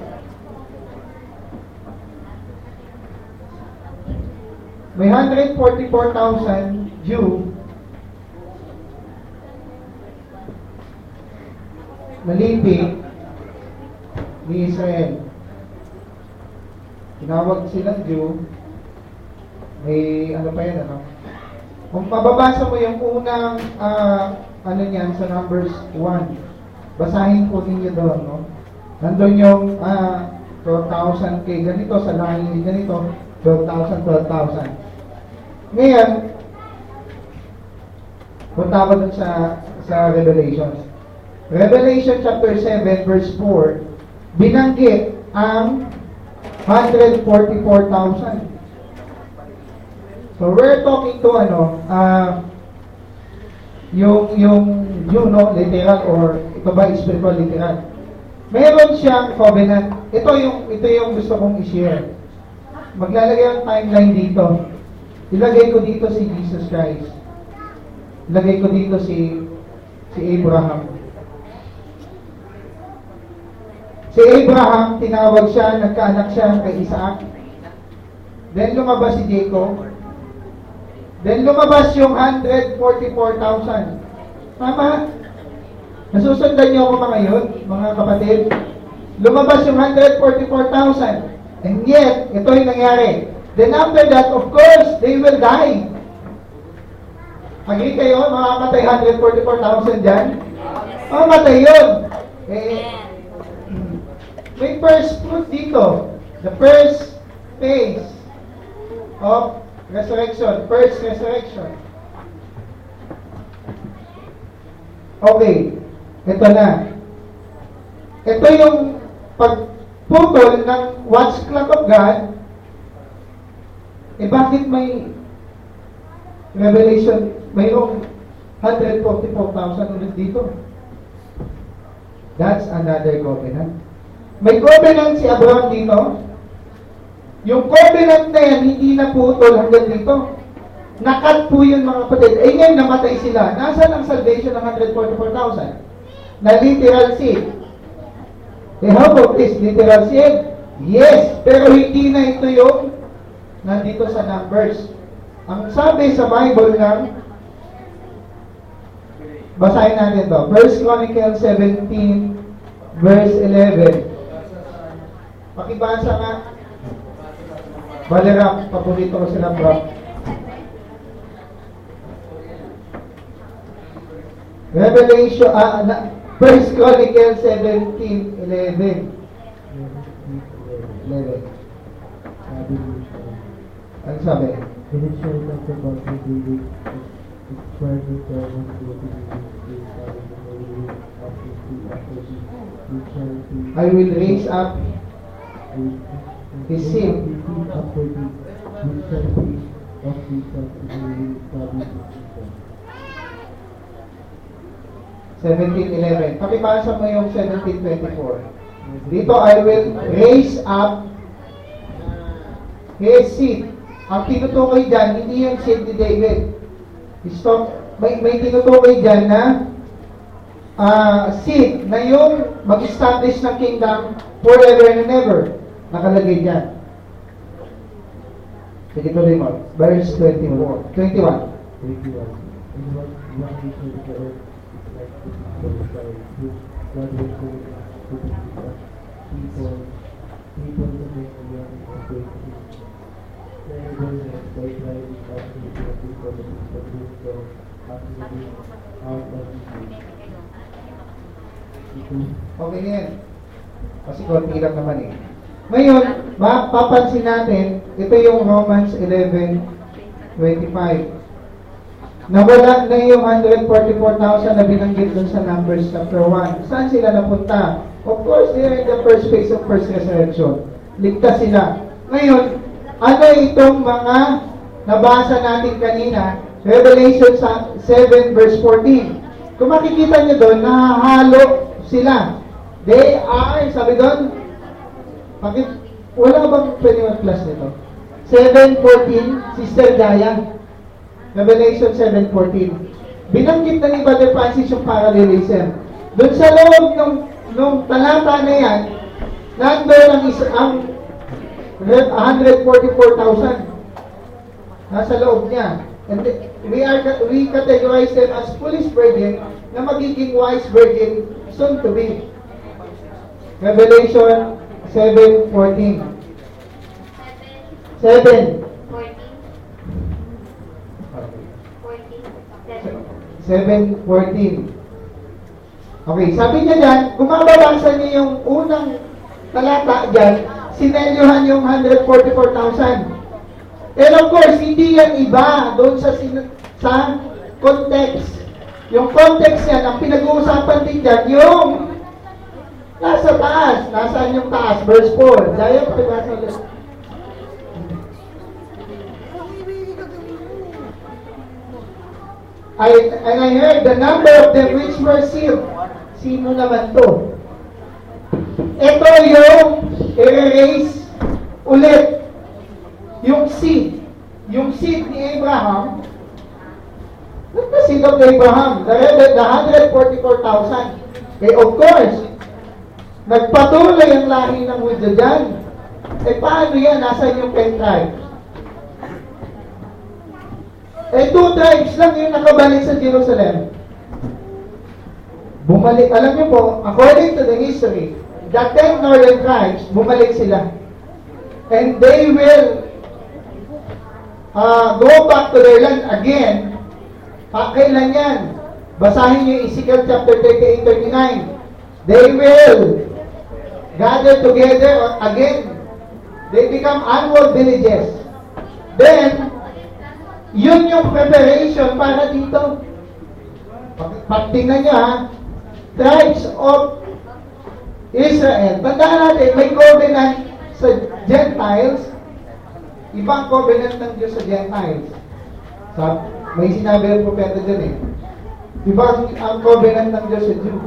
May 144,000 Jew na lipi ni Israel. Tinawag silang Jew. May ano pa yan, ano? Kung mababasa mo yung unang ano niyan sa Numbers 1, basahin ko ninyo doon, no? Nandun yung 12,000 kay ganito, sa lahi ganito, 12,000. Ngayon, punta ko dun sa Revelations. Revelation chapter 7 verse 4, binanggit ang 144,000. So we're talking to literal or ito ba spiritual literal. Meron siyang covenant. Ito yung gusto kong i-share. Maglalagay ang timeline dito. Ilagay ko dito si Jesus Christ. Ilagay ko dito si Abraham. Si Abraham, tinawag siya, nagkaanak siya kay Isaac. Then lumabas si Jacob. Then lumabas yung 144,000. Tama? Nasusundan niyo ako mga kapatid? Lumabas yung 144,000. And yet, ito yung nangyari. Then after that, of course, they will die. Agree kayo, makamatay 144,000 dyan? Makamatay yun. May first fruit dito. The first phase of resurrection. First resurrection. Okay. Ito na. Ito yung pagputol ng watch clock of God. Bakit may Revelation, mayroong 144,000 ulit dito? That's another covenant. May covenant si Abraham dito. Yung covenant na yan, hindi na putol hanggang dito. Nakat po yun mga kapatid. Eh ngayon, namatay sila. Nasaan ang salvation ng 144,000? Na literal seed. How about this? Literal seed? Yes, pero hindi na ito yung nandito sa Numbers. Ang sabi sa Bible ng basahin natin to. 1 Chronicles 17 verse 11. Pakibasa nga. Balerap, paborito ko sila bro. Revelation 1 Chronicles 17:11. 11. Ano sabi? I will raise up his seed. 17:11. Pakibasa mo yung 17:24. Dito, I will raise up his seed. Ang tinutukoy dyan, hindi yung seed ni David. May tinutukoy dyan na seed na yung mag-establish ng kingdom forever and ever. Nakalagay dyan. Sige, tuloy mo. Verse 21. people to make a young opportunity. The able to exploit life of the people to do so possibly out of the Okay na yan. Kasi konti lang naman eh. Ngayon, mapapansin natin, ito yung Romans 11:25. Nawala na yung 144,000 na binanggit dun sa Numbers chapter 1. Saan sila napunta? Of course, they're in the first phase of first resurrection. Ligtas sila. Ngayon, ano itong mga nabasa natin kanina? Revelation 7 verse 14. Kung makikita nyo doon, nahahalo sila. They are, sabi doon, wala bang 21 plus nito? 7:14, Sister Gaya. Revelation 7:14. Binanggit na ni Brother Francis yung parallelism. Doon sa loob nung talata na yan, nandun ang 144,000. Nasa loob niya. And we categorize them as foolish virgin na magiging wise virgin soon to be. Revelation 7:14. 7. 7:14. Okay, sabi niya dyan, kung mababasa niyo yung unang talata dyan, sinelyuhan yung 144,000. And of course, hindi yan iba doon sa context. Yung context yan, ang pinag-uusapan din dyan, yung nasa taas. Nasaan yung taas? Verse 4. Dahil pakibasa ulit. And I heard the number of them which were sealed. Sino naman to? Ito yung erase ulit. Yung seed. Yung seed ni Abraham. Not the seed of Abraham. The 144,000. Okay, of course, nagpatuloy ang lahi ng Hudyo dyan. Eh, paano yan? Nasaan yung 10 tribes? Eh, 2 tribes lang yung nakabalik sa Jerusalem. Bumalik, alam niyo po, according to the history, the 10 northern tribes, bumalik sila. And they will go back to their land again. Kailan yan? Basahin niyo Ezekiel chapter 38-39. They will gather together again. They become annual villages. Then, yun yung preparation para dito. Pagtingnan nyo ha, tribes of Israel. Tandaan natin, may covenant sa Gentiles, ibang covenant ng Diyos sa Gentiles. May sinabi ang propeta dyan eh. Ibang ang covenant ng Diyos sa Jew.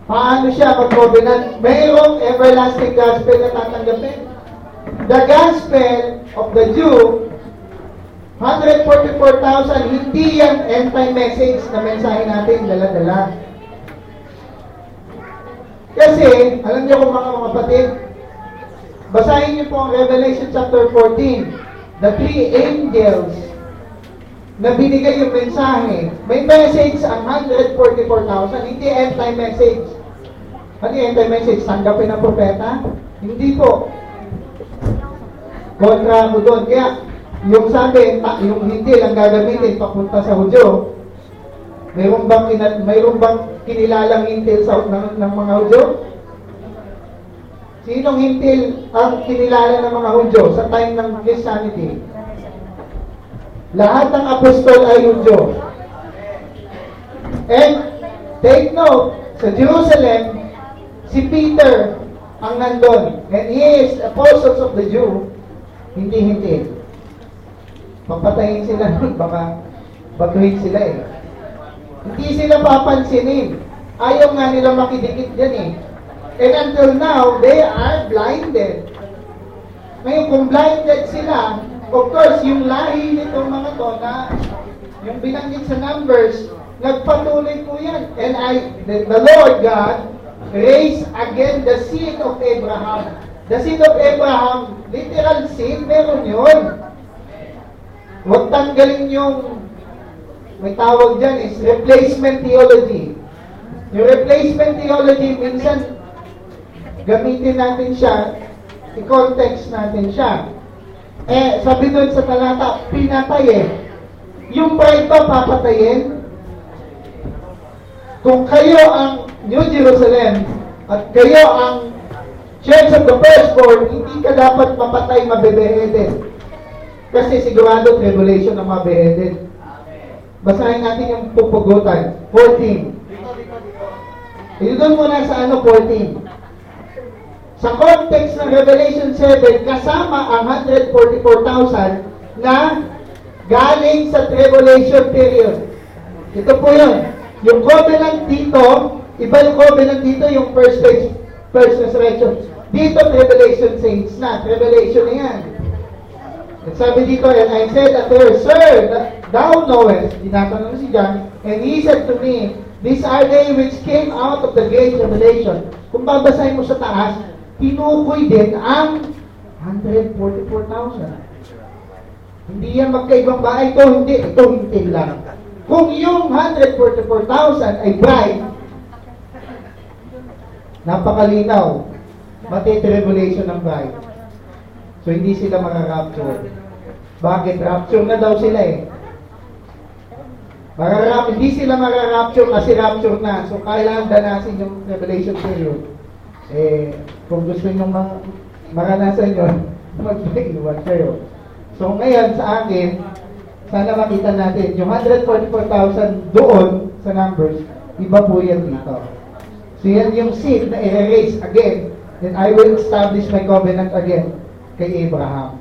Paano siya mag-covenant? Mayroong everlasting gospel na tatanggapin. The gospel of the Jew, 144,000, hindi yan end-time message na mensahe natin, dala-dala. Kasi, alam niyo kung mga kapatid, basahin niyo po ang Revelation chapter 14, the 3 angels na binigay yung mensahe. May message ang 144,000, hindi end-time message. Ano yung end-time message? Tanggapin ng propeta? Hindi po. Kontra ko doon. Kaya, yung sabi, yung hindi lang gagamitin papunta sa Hudyo, mayroon bang kinilalang hintil ng mga Hudyo? Sinong hintil ang kinilala ng mga Hudyo sa time ng Christianity? Lahat ng apostol ay Hudyo. And take note, sa Jerusalem, si Peter ang nandun. And he is apostles of the Jew, hindi. Papatayin sila, baka batuhin sila eh. Hindi sila papansinin. Ayaw nga nila makidikit dyan eh. And until now, they are blinded. Ngayon, kung blinded sila, of course, yung lahi nitong mga to na yung binanggit sa Numbers, nagpatuloy po yan. And the Lord God raised again the seed of Abraham. The seed of Abraham, literal seed, meron yun. Huwag tanggalin yung, may tawag dyan is replacement theology. Yung replacement theology, minsan, gamitin natin siya, i-context natin siya. Eh, sabi doon sa talata, pinatay eh. Yung bride ba papatayin? Kung kayo ang New Jerusalem at kayo ang Church of the Firstborn, hindi ka dapat mapatay, mabebeheaded. Kasi sigurado tribulation ang mabeheaded. Basahin natin yung pupugutan. 14. Ito doon muna sa 14. Sa context ng Revelation 7, kasama ang 144,000 na galing sa tribulation period. Ito po yun. Yung covenant dito, iba yung covenant dito, yung first stage, first resurrection. Dito, tribulation saints na. Tribulation na yan. At sabi dito, and I said unto her, Sir, thou knowest, tinatanong si John, and he said to me, these are they which came out of the great tribulation. Kung babasahin mo sa taas, tinukoy din ang 144,000. Hindi yan magkaibang bahay. Ito hindi lang. Kung yung 144,000 ay bride, napakalinaw, mati-tribulation ng bride. So, hindi sila makaka-rapture. Bakit? Rapture na daw sila eh. Hindi sila makaka-rapture kasi rapture na. So, kailangan danasin yung tribulation period. Eh, kung gusto nyo maranasan yun, mag-iwan kayo. So, ngayon sa akin, sana makita natin, yung 144,000 doon sa numbers, iba po yan dito. So, yan yung seed na i-erase again. Then I will establish my covenant again kay Abraham.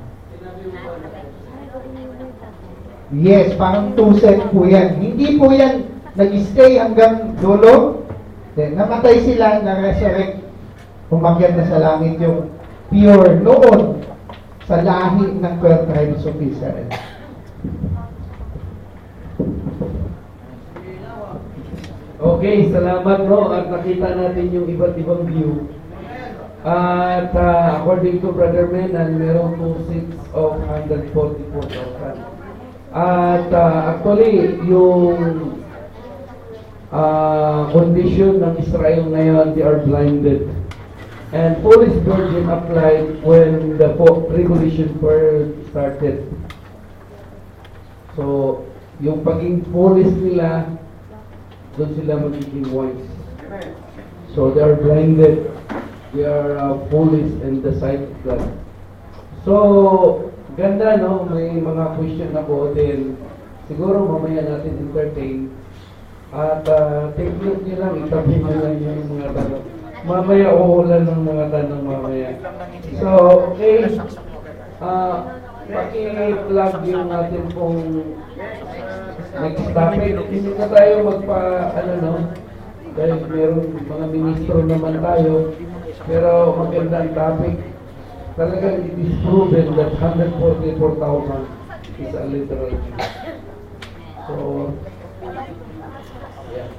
Yes, parang 2 set po yan. Hindi po yan nag-stay hanggang dulo. Then, namatay sila, na-resurrect. Umakyat na sa langit yung pure noon sa lahi ng 12 tribes of Israel. Okay, salamat no. At nakita natin yung iba't ibang view. At according to Brother Menan, meron 2 seats of 144,000. At actually, yung condition ng Israel ngayon, they are blinded. And foolish virgin applied when the tribulation first started. So, yung paging foolish nila, doon sila magiging wise. So, they are blinded. They are foolish in the sight of God. So, ganda no, may mga question ako din. Siguro mamaya natin entertain. At take note nyo lang, itabi nyo lang yung mga tanong. Mamaya uulan ng mga tanong mamaya. So, okay. Paki-plug yung natin pong next topic. Hindi na tayo dahil meron mga ministro naman tayo. Pero maganda ang topic. Talagang it is proven that 144,000 is a literal Jew. So, yeah.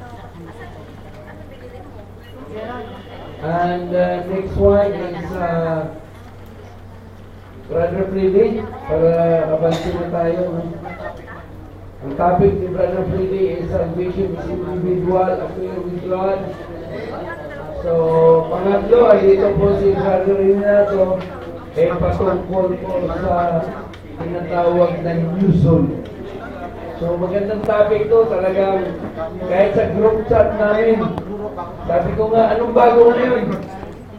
And next one is Brother Freddy, para abansin na tayo. Ang topic ni Brother Freddy is salvation is individual, affair with God. So, pangatlo ay dito po si Brother Renato, patungkol po sa tinatawag na new soul. So, magandang topic to, talagang kahit sa group chat namin, sabi ko nga, anong bago ngayon?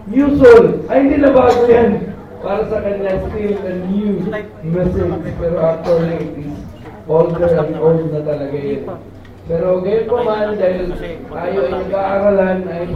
New soul. Ay, hindi na bago yan. Para sa kanya, still a new message. Pero actually, it is older and old na talaga yun. Pero gayon po man, dahil tayo ay nag-aaralan, ay